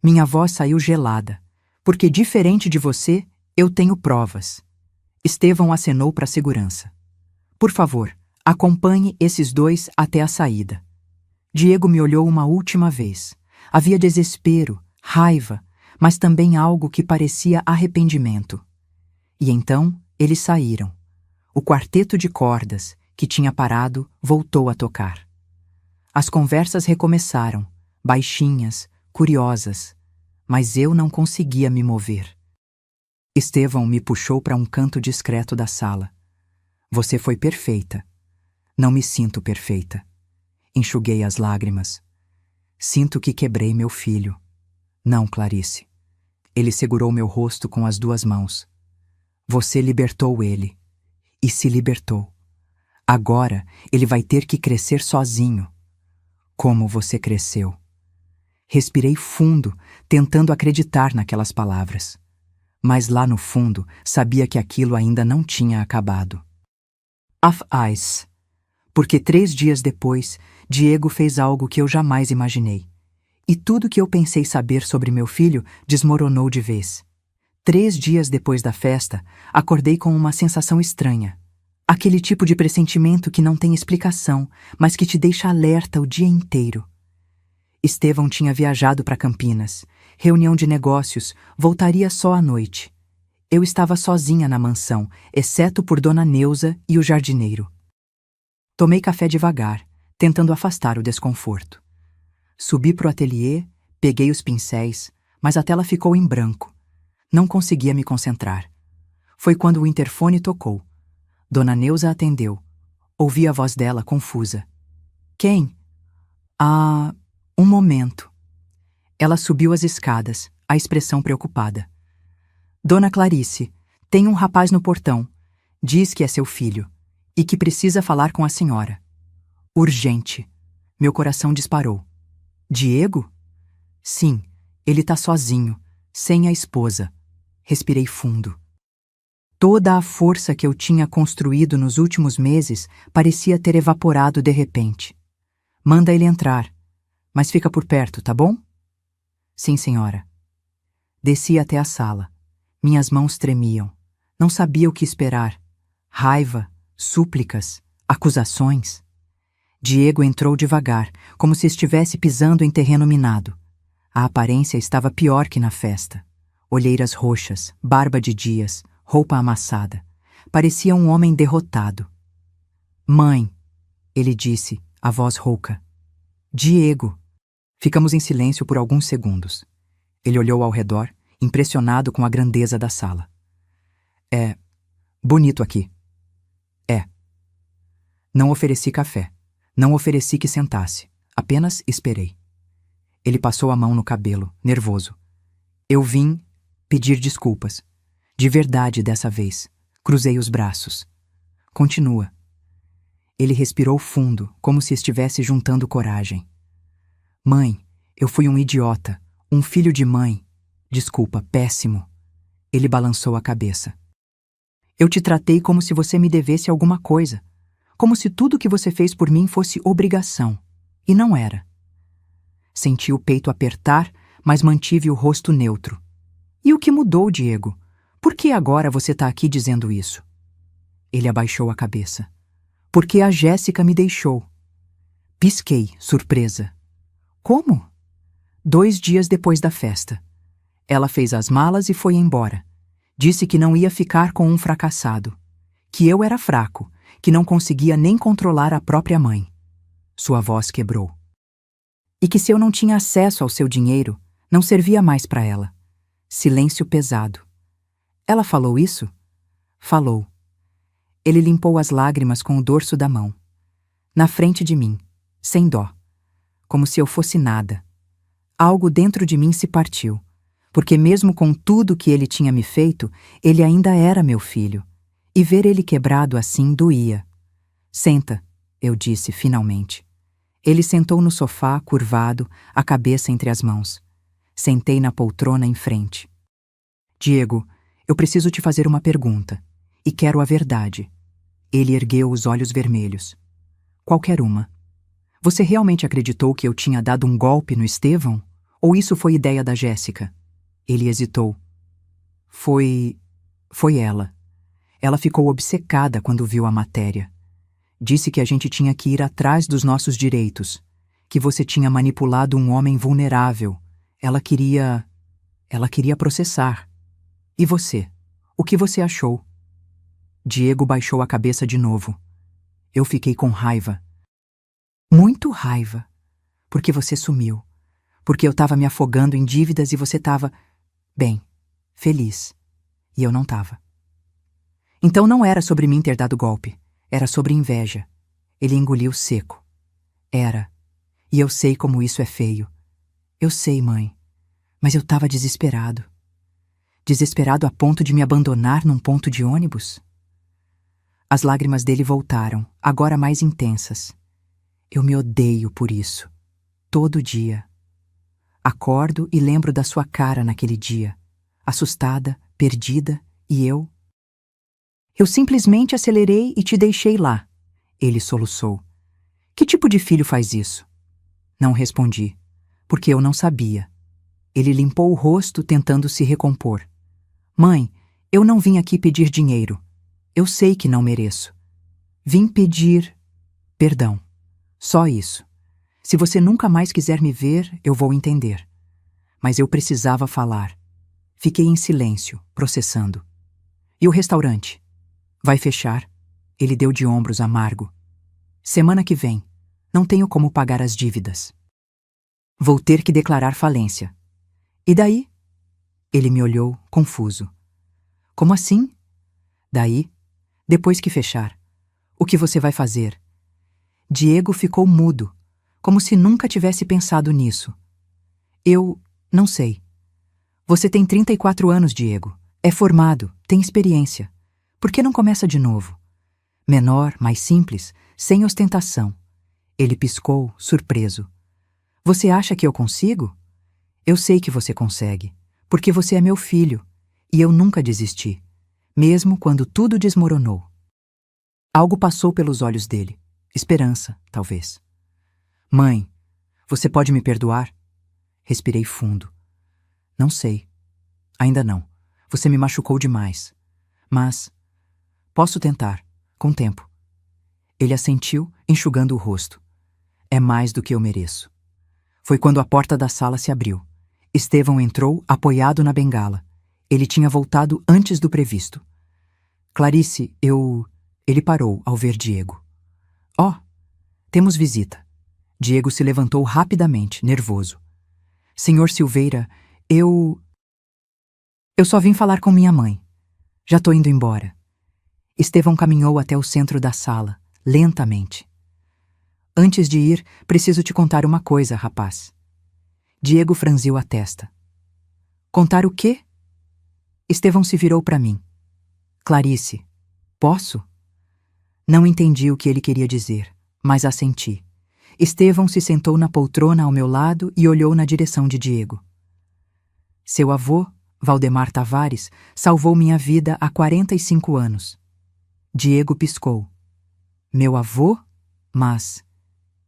Minha voz saiu gelada. Porque diferente de você, eu tenho provas. Estevão acenou para a segurança. Por favor, acompanhe esses dois até a saída. Diego me olhou uma última vez. Havia desespero, raiva, mas também algo que parecia arrependimento. E então eles saíram. O quarteto de cordas, que tinha parado, voltou a tocar. As conversas recomeçaram, baixinhas, curiosas, mas eu não conseguia me mover. Estevão me puxou para um canto discreto da sala. Você foi perfeita. Não me sinto perfeita. Enxuguei as lágrimas. Sinto que quebrei meu filho. Não, Clarice. Ele segurou meu rosto com as duas mãos. Você libertou ele. E se libertou. Agora ele vai ter que crescer sozinho. Como você cresceu. Respirei fundo, tentando acreditar naquelas palavras. Mas lá no fundo, sabia que aquilo ainda não tinha acabado. Of Ice. Porque 3 dias depois, Diego fez algo que eu jamais imaginei. E tudo que eu pensei saber sobre meu filho desmoronou de vez. 3 dias depois da festa, acordei com uma sensação estranha. Aquele tipo de pressentimento que não tem explicação, mas que te deixa alerta o dia inteiro. Estevão tinha viajado para Campinas. Reunião de negócios, voltaria só à noite. Eu estava sozinha na mansão, exceto por Dona Neuza e o jardineiro. Tomei café devagar, tentando afastar o desconforto. Subi pro ateliê, peguei os pincéis, mas a tela ficou em branco. Não conseguia me concentrar. Foi quando o interfone tocou. Dona Neuza atendeu. Ouvi a voz dela confusa. Quem? Ah, um momento. Ela subiu as escadas, a expressão preocupada. Dona Clarice, tem um rapaz no portão. Diz que é seu filho e que precisa falar com a senhora. Urgente. Meu coração disparou. Diego? Sim, ele tá sozinho, sem a esposa. Respirei fundo. Toda a força que eu tinha construído nos últimos meses parecia ter evaporado de repente. Manda ele entrar, mas fica por perto, tá bom? Sim, senhora. Desci até a sala. Minhas mãos tremiam. Não sabia o que esperar. Raiva, súplicas, acusações. Diego entrou devagar, como se estivesse pisando em terreno minado. A aparência estava pior que na festa. Olheiras roxas, barba de dias, roupa amassada. Parecia um homem derrotado. Mãe, ele disse, a voz rouca. Diego. Ficamos em silêncio por alguns segundos. Ele olhou ao redor, impressionado com a grandeza da sala. É bonito aqui. É. Não ofereci café. Não ofereci que sentasse. Apenas esperei. Ele passou a mão no cabelo, nervoso. Eu vim pedir desculpas. De verdade dessa vez. Cruzei os braços. Continua. Ele respirou fundo, como se estivesse juntando coragem. Mãe, eu fui um idiota. Um filho de mãe. Desculpa, péssimo. Ele balançou a cabeça. Eu te tratei como se você me devesse alguma coisa, como se tudo que você fez por mim fosse obrigação, e não era. Senti o peito apertar, mas mantive o rosto neutro. E o que mudou, Diego? Por que agora você está aqui dizendo isso? Ele abaixou a cabeça. Porque a Jéssica me deixou. Pisquei, surpresa. Como? 2 dias depois da festa. Ela fez as malas e foi embora. Disse que não ia ficar com um fracassado. Que eu era fraco, que não conseguia nem controlar a própria mãe. Sua voz quebrou. E que se eu não tinha acesso ao seu dinheiro, não servia mais para ela. Silêncio pesado. Ela falou isso? Falou. Ele limpou as lágrimas com o dorso da mão. Na frente de mim, sem dó. Como se eu fosse nada. Algo dentro de mim se partiu. Porque mesmo com tudo que ele tinha me feito, ele ainda era meu filho. E ver ele quebrado assim doía. Senta, eu disse finalmente. Ele sentou no sofá, curvado, a cabeça entre as mãos. Sentei na poltrona em frente. Diego, eu preciso te fazer uma pergunta. E quero a verdade. Ele ergueu os olhos vermelhos. Qualquer uma. Você realmente acreditou que eu tinha dado um golpe no Estevão? Ou isso foi ideia da Jéssica? Ele hesitou. Foi ela. Ela ficou obcecada quando viu a matéria. Disse que a gente tinha que ir atrás dos nossos direitos. Que você tinha manipulado um homem vulnerável. Ela queria processar. E você? O que você achou? Diego baixou a cabeça de novo. Eu fiquei com raiva. Muito raiva. Porque você sumiu. Porque eu estava me afogando em dívidas e você estava, bem, feliz. E eu não estava. Então não era sobre mim ter dado golpe. Era sobre inveja. Ele engoliu seco. Era. E eu sei como isso é feio. Eu sei, mãe. Mas eu estava desesperado. Desesperado a ponto de me abandonar num ponto de ônibus? As lágrimas dele voltaram, agora mais intensas. Eu me odeio por isso. Todo dia. Acordo e lembro da sua cara naquele dia. Assustada, perdida, e eu... Eu simplesmente acelerei e te deixei lá. Ele soluçou. Que tipo de filho faz isso? Não respondi, porque eu não sabia. Ele limpou o rosto tentando se recompor. Mãe, eu não vim aqui pedir dinheiro. Eu sei que não mereço. Vim pedir... perdão. Só isso. Se você nunca mais quiser me ver, eu vou entender. Mas eu precisava falar. Fiquei em silêncio, processando. E o restaurante? Vai fechar? Ele deu de ombros amargo. Semana que vem. Não tenho como pagar as dívidas. Vou ter que declarar falência. E daí? Ele me olhou, confuso. Como assim? Daí, depois que fechar, o que você vai fazer? Diego ficou mudo, como se nunca tivesse pensado nisso. Eu não sei. Você tem 34 anos, Diego. É formado, tem experiência. Por que não começa de novo? Menor, mais simples, sem ostentação. Ele piscou, surpreso. Você acha que eu consigo? Eu sei que você consegue, porque você é meu filho, e eu nunca desisti, mesmo quando tudo desmoronou. Algo passou pelos olhos dele. Esperança, talvez. Mãe, você pode me perdoar? Respirei fundo. Não sei. Ainda não. Você me machucou demais. Mas posso tentar, com tempo. Ele assentiu, enxugando o rosto. É mais do que eu mereço. Foi quando a porta da sala se abriu. Estevão entrou, apoiado na bengala. Ele tinha voltado antes do previsto. Clarice, Ele parou ao ver Diego. Oh, temos visita. Diego se levantou rapidamente, nervoso. Senhor Silveira, eu só vim falar com minha mãe. Já tô indo embora. Estevão caminhou até o centro da sala, lentamente. Antes de ir, preciso te contar uma coisa, rapaz. Diego franziu a testa. Contar o quê? Estevão se virou para mim. Clarice, posso? Não entendi o que ele queria dizer, mas assenti. Estevão se sentou na poltrona ao meu lado e olhou na direção de Diego. Seu avô Valdemar Tavares salvou minha vida há 45 anos. Diego piscou. Meu avô? Mas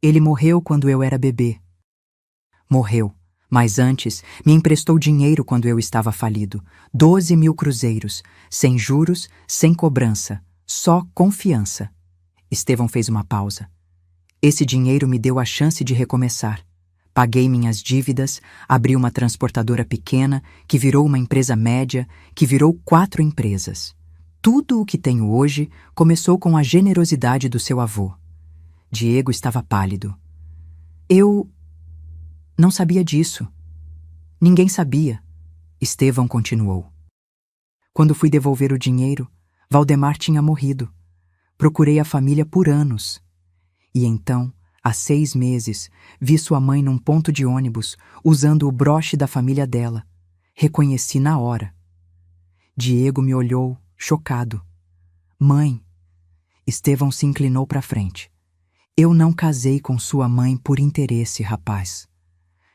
ele morreu quando eu era bebê. Morreu, mas antes me emprestou dinheiro quando eu estava falido. 12.000 cruzeiros, sem juros, sem cobrança, só confiança. Estevão fez uma pausa. Esse dinheiro me deu a chance de recomeçar. Paguei minhas dívidas, abri uma transportadora pequena, que virou uma empresa média, que virou 4 empresas. Tudo o que tenho hoje começou com a generosidade do seu avô. Diego estava pálido. Eu não sabia disso. Ninguém sabia. Estevão continuou. Quando fui devolver o dinheiro, Valdemar tinha morrido. Procurei a família por anos. E então, há 6 meses, vi sua mãe num ponto de ônibus, usando o broche da família dela. Reconheci na hora. Diego me olhou, chocado. Mãe. Estevão se inclinou para frente. Eu não casei com sua mãe por interesse, rapaz.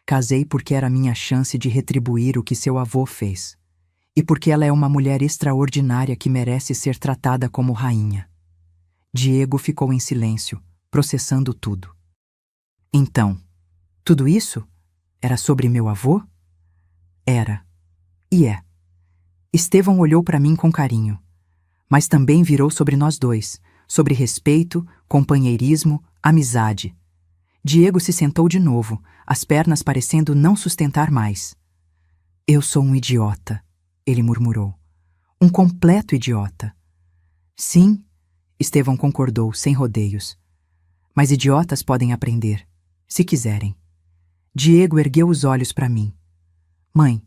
Casei porque era minha chance de retribuir o que seu avô fez. E porque ela é uma mulher extraordinária que merece ser tratada como rainha. Diego ficou em silêncio, processando tudo. Então, tudo isso era sobre meu avô? Era. E é. Estevão olhou para mim com carinho, mas também virou sobre nós dois, sobre respeito, companheirismo, amizade. Diego se sentou de novo, as pernas parecendo não sustentar mais. Eu sou um idiota, ele murmurou. Um completo idiota. Sim, Estevão concordou, sem rodeios. Mas idiotas podem aprender, se quiserem. Diego ergueu os olhos para mim. Mãe,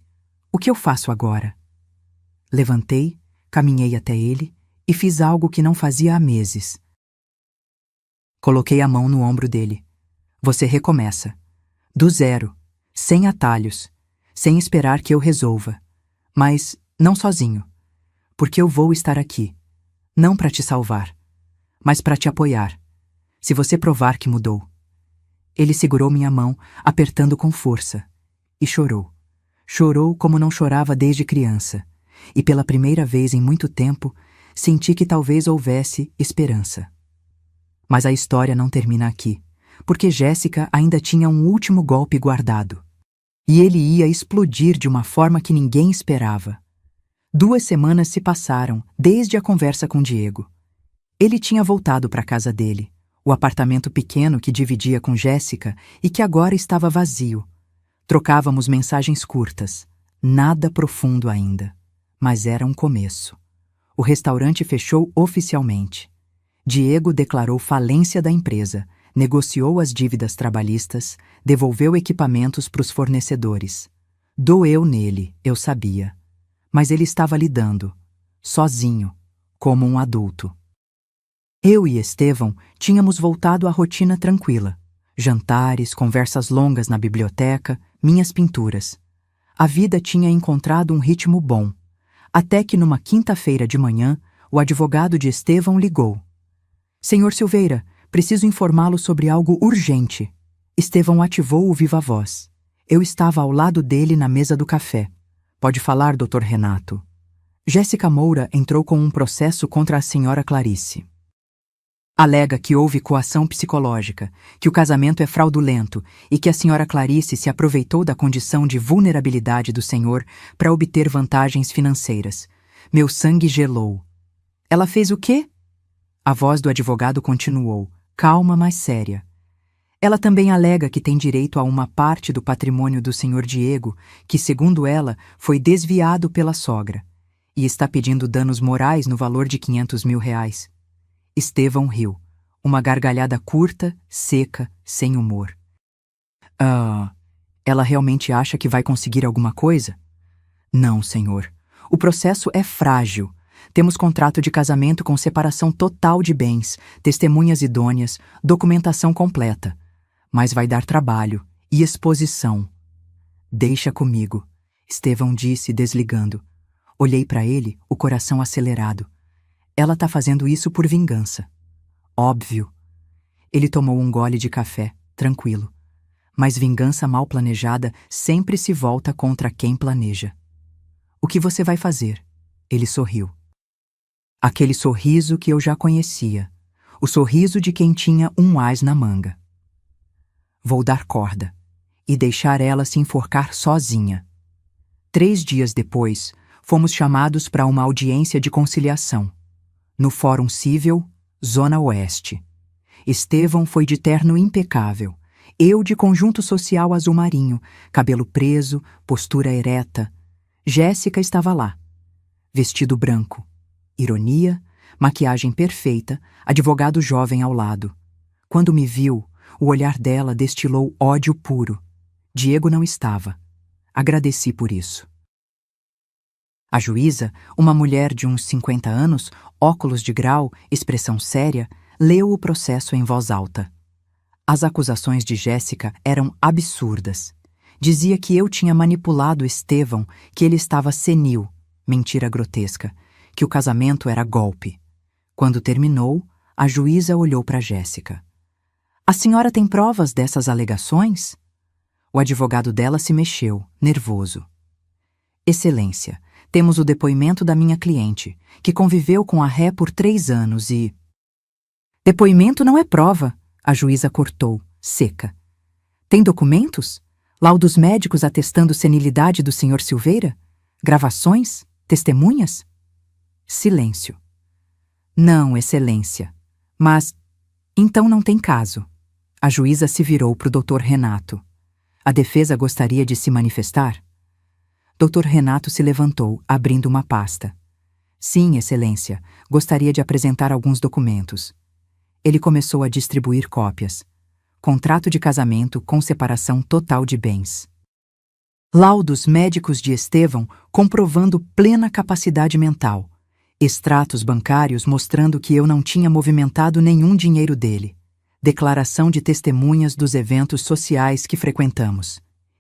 o que eu faço agora? Levantei, caminhei até ele e fiz algo que não fazia há meses. Coloquei a mão no ombro dele. Você recomeça. Do zero, sem atalhos, sem esperar que eu resolva. Mas não sozinho. Porque eu vou estar aqui. Não para te salvar, mas para te apoiar. Se você provar que mudou. Ele segurou minha mão, apertando com força. E chorou. Chorou como não chorava desde criança. E pela primeira vez em muito tempo, senti que talvez houvesse esperança. Mas a história não termina aqui, porque Jéssica ainda tinha um último golpe guardado. E ele ia explodir de uma forma que ninguém esperava. 2 semanas se passaram desde a conversa com Diego. Ele tinha voltado para a casa dele, o apartamento pequeno que dividia com Jéssica e que agora estava vazio. Trocávamos mensagens curtas, nada profundo ainda, mas era um começo. O restaurante fechou oficialmente. Diego declarou falência da empresa, negociou as dívidas trabalhistas, devolveu equipamentos para os fornecedores. Doeu nele, eu sabia. Mas ele estava lidando, sozinho, como um adulto. Eu e Estevão tínhamos voltado à rotina tranquila. Jantares, conversas longas na biblioteca, minhas pinturas. A vida tinha encontrado um ritmo bom. Até que numa quinta-feira de manhã, o advogado de Estevão ligou. Senhor Silveira, preciso informá-lo sobre algo urgente. Estevão ativou o viva-voz. Eu estava ao lado dele na mesa do café. Pode falar, Dr. Renato. Jéssica Moura entrou com um processo contra a senhora Clarice. Alega que houve coação psicológica, que o casamento é fraudulento e que a senhora Clarice se aproveitou da condição de vulnerabilidade do senhor para obter vantagens financeiras. Meu sangue gelou. Ela fez o quê? A voz do advogado continuou, calma, mas séria. Ela também alega que tem direito a uma parte do patrimônio do senhor Diego, que, segundo ela, foi desviado pela sogra, e está pedindo danos morais no valor de R$ 500.000. Estevão riu, uma gargalhada curta, seca, sem humor. Ela realmente acha que vai conseguir alguma coisa? Não, senhor. O processo é frágil. Temos contrato de casamento com separação total de bens, testemunhas idôneas, documentação completa. Mas vai dar trabalho e exposição. Deixa comigo, Estevão disse, desligando. Olhei para ele, o coração acelerado. Ela tá fazendo isso por vingança. Óbvio. Ele tomou um gole de café, tranquilo. Mas vingança mal planejada sempre se volta contra quem planeja. O que você vai fazer? Ele sorriu. Aquele sorriso que eu já conhecia. O sorriso de quem tinha um ás na manga. Vou dar corda e deixar ela se enforcar sozinha. 3 dias depois, fomos chamados para uma audiência de conciliação. No Fórum Cível, Zona Oeste. Estevão foi de terno impecável. Eu de conjunto social azul marinho, cabelo preso, postura ereta. Jéssica estava lá. Vestido branco. Ironia, maquiagem perfeita, advogado jovem ao lado. Quando me viu, o olhar dela destilou ódio puro. Diego não estava. Agradeci por isso. A juíza, uma mulher de uns 50 anos, óculos de grau, expressão séria, leu o processo em voz alta. As acusações de Jéssica eram absurdas. Dizia que eu tinha manipulado Estevão, que ele estava senil, mentira grotesca, que o casamento era golpe. Quando terminou, a juíza olhou para Jéssica. A senhora tem provas dessas alegações? O advogado dela se mexeu, nervoso. Excelência, temos o depoimento da minha cliente, que conviveu com a ré por 3 anos e... Depoimento não é prova, a juíza cortou, seca. Tem documentos? Laudos médicos atestando senilidade do Sr. Silveira? Gravações? Testemunhas? Silêncio. Não, excelência. Mas, então não tem caso. A juíza se virou para o Dr. Renato. A defesa gostaria de se manifestar? Dr. Renato se levantou, abrindo uma pasta. Sim, excelência, gostaria de apresentar alguns documentos. Ele começou a distribuir cópias. Contrato de casamento com separação total de bens. Laudos médicos de Estevão comprovando plena capacidade mental. Extratos bancários mostrando que eu não tinha movimentado nenhum dinheiro dele. Declaração de testemunhas dos eventos sociais que frequentamos.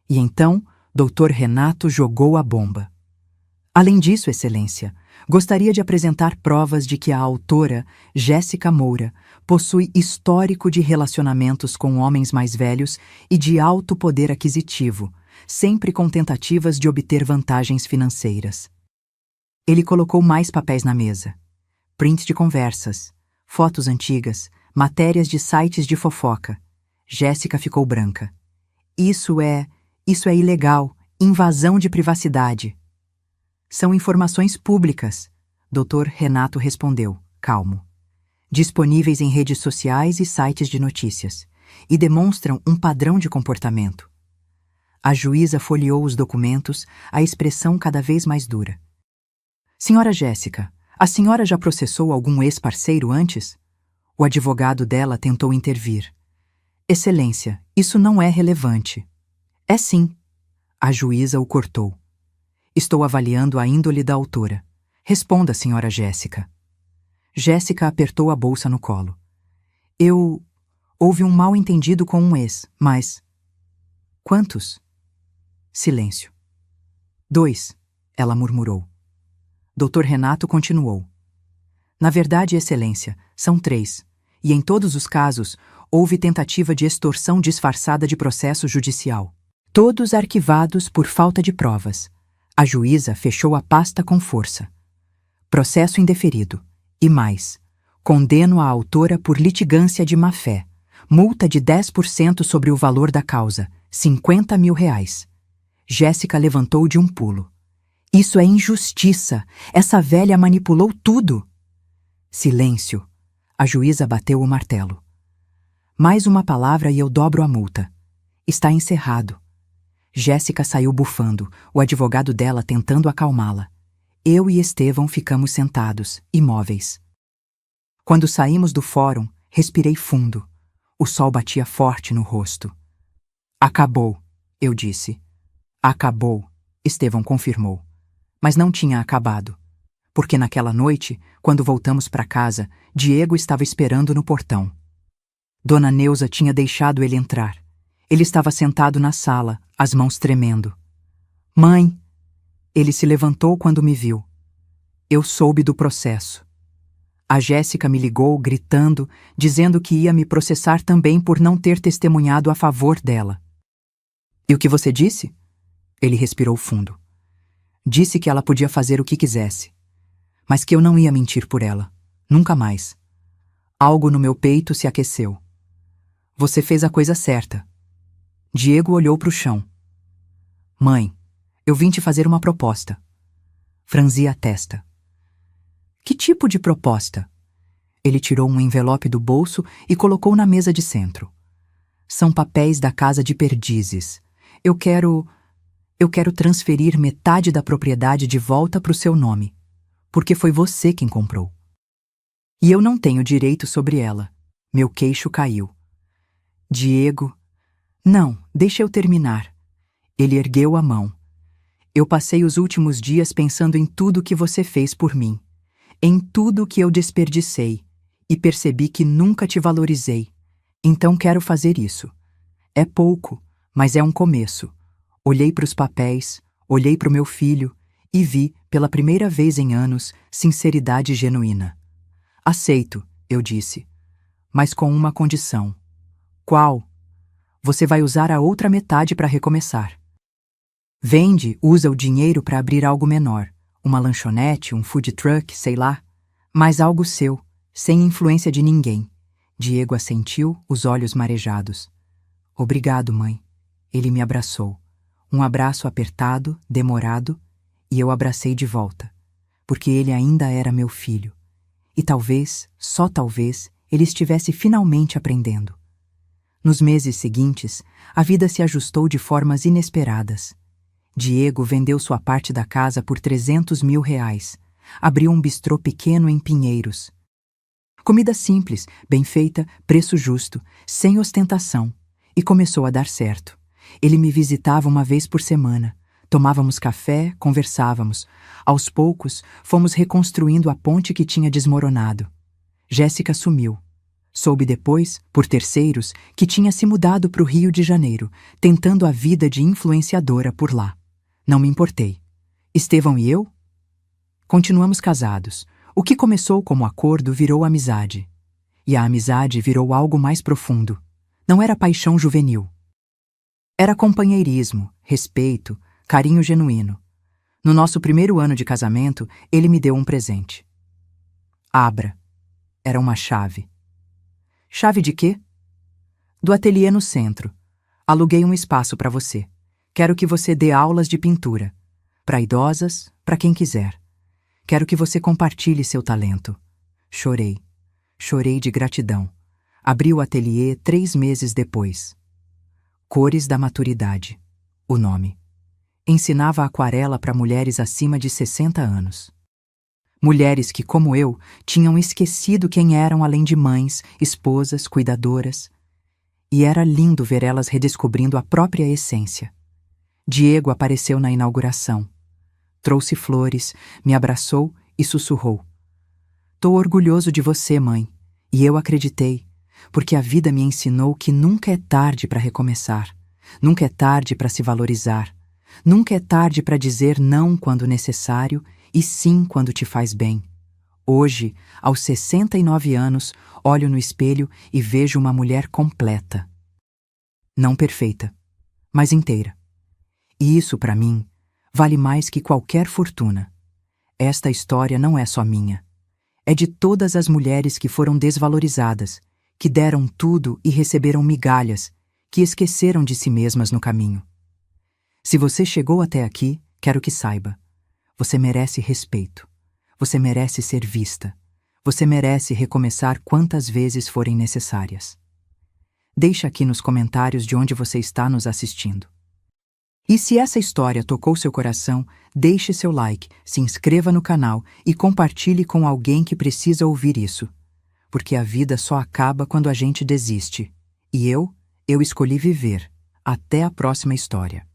E então, Dr. Renato jogou a bomba. Além disso, excelência, gostaria de apresentar provas de que a autora, Jéssica Moura, possui histórico de relacionamentos com homens mais velhos e de alto poder aquisitivo, sempre com tentativas de obter vantagens financeiras. Ele colocou mais papéis na mesa. Print de conversas, fotos antigas, matérias de sites de fofoca. Jéssica ficou branca. Isso é ilegal, invasão de privacidade. São informações públicas, Dr. Renato respondeu, calmo. Disponíveis em redes sociais e sites de notícias, e demonstram um padrão de comportamento. A juíza folheou os documentos, a expressão cada vez mais dura. Senhora Jéssica, a senhora já processou algum ex-parceiro antes? O advogado dela tentou intervir. Excelência, isso não é relevante. É sim. A juíza o cortou. Estou avaliando a índole da autora. Responda, senhora Jéssica. Jéssica apertou a bolsa no colo. Houve um mal-entendido com um ex, mas... Quantos? Silêncio. 2, ela murmurou. Dr. Renato continuou. Na verdade, excelência, são 3, e em todos os casos, houve tentativa de extorsão disfarçada de processo judicial. Todos arquivados por falta de provas. A juíza fechou a pasta com força. Processo indeferido. E mais. Condeno a autora por litigância de má-fé. Multa de 10% sobre o valor da causa, R$50 mil. Jéssica levantou de um pulo. Isso é injustiça. Essa velha manipulou tudo. Silêncio. A juíza bateu o martelo. Mais uma palavra e eu dobro a multa. Está encerrado. Jéssica saiu bufando, o advogado dela tentando acalmá-la. Eu e Estevão ficamos sentados, imóveis. Quando saímos do fórum, respirei fundo. O sol batia forte no rosto. Acabou, eu disse. Acabou, Estevão confirmou. Mas não tinha acabado. Porque naquela noite, quando voltamos para casa, Diego estava esperando no portão. Dona Neuza tinha deixado ele entrar. Ele estava sentado na sala, as mãos tremendo. Mãe! Ele se levantou quando me viu. Eu soube do processo. A Jéssica me ligou, gritando, dizendo que ia me processar também por não ter testemunhado a favor dela. E o que você disse? Ele respirou fundo. Disse que ela podia fazer o que quisesse, mas que eu não ia mentir por ela. Nunca mais. Algo no meu peito se aqueceu. Você fez a coisa certa. Diego olhou para o chão. Mãe, eu vim te fazer uma proposta. Franzi a testa. Que tipo de proposta? Ele tirou um envelope do bolso e colocou na mesa de centro. São papéis da casa de Perdizes. Eu quero transferir metade da propriedade de volta para o seu nome, porque foi você quem comprou. E eu não tenho direito sobre ela. Meu queixo caiu. Diego... Não, deixa eu terminar. Ele ergueu a mão. Eu passei os últimos dias pensando em tudo que você fez por mim, em tudo que eu desperdicei, e percebi que nunca te valorizei. Então quero fazer isso. É pouco, mas é um começo. Olhei para os papéis, olhei para o meu filho e vi, pela primeira vez em anos, sinceridade genuína. Aceito, eu disse, mas com uma condição. Qual? Você vai usar a outra metade para recomeçar. Usa o dinheiro para abrir algo menor, uma lanchonete, um food truck, sei lá, mas algo seu, sem influência de ninguém. Diego assentiu, os olhos marejados. Obrigado, mãe. Ele me abraçou. Um abraço apertado, demorado, e eu abracei de volta, porque ele ainda era meu filho. E talvez, só talvez, ele estivesse finalmente aprendendo. Nos meses seguintes, a vida se ajustou de formas inesperadas. Diego vendeu sua parte da casa por R$300 mil. Abriu um bistrô pequeno em Pinheiros. Comida simples, bem feita, preço justo, sem ostentação. E começou a dar certo. Ele me visitava uma vez por semana. Tomávamos café, conversávamos. Aos poucos, fomos reconstruindo a ponte que tinha desmoronado. Jéssica sumiu. Soube depois, por terceiros, que tinha se mudado para o Rio de Janeiro, tentando a vida de influenciadora por lá. Não me importei. Estevão e eu? Continuamos casados. O que começou como acordo virou amizade. E a amizade virou algo mais profundo. Não era paixão juvenil. Era companheirismo, respeito, carinho genuíno. No nosso primeiro ano de casamento, ele me deu um presente. Abra. Era uma chave. Chave de quê? Do ateliê no centro. Aluguei um espaço para você. Quero que você dê aulas de pintura. Para idosas, para quem quiser. Quero que você compartilhe seu talento. Chorei. Chorei de gratidão. Abri o ateliê 3 meses depois. Cores da Maturidade. O nome. Ensinava aquarela para mulheres acima de 60 anos. Mulheres que, como eu, tinham esquecido quem eram além de mães, esposas, cuidadoras. E era lindo ver elas redescobrindo a própria essência. Diego apareceu na inauguração. Trouxe flores, me abraçou e sussurrou. Tô orgulhoso de você, mãe. E eu acreditei, porque a vida me ensinou que nunca é tarde para recomeçar. Nunca é tarde para se valorizar. Nunca é tarde para dizer não quando necessário e sim quando te faz bem. Hoje, aos 69 anos, olho no espelho e vejo uma mulher completa. Não perfeita, mas inteira. E isso, para mim, vale mais que qualquer fortuna. Esta história não é só minha. É de todas as mulheres que foram desvalorizadas, que deram tudo e receberam migalhas, que esqueceram de si mesmas no caminho. Se você chegou até aqui, quero que saiba. Você merece respeito. Você merece ser vista. Você merece recomeçar quantas vezes forem necessárias. Deixa aqui nos comentários de onde você está nos assistindo. E se essa história tocou seu coração, deixe seu like, se inscreva no canal e compartilhe com alguém que precisa ouvir isso. Porque a vida só acaba quando a gente desiste. E eu escolhi viver. Até a próxima história.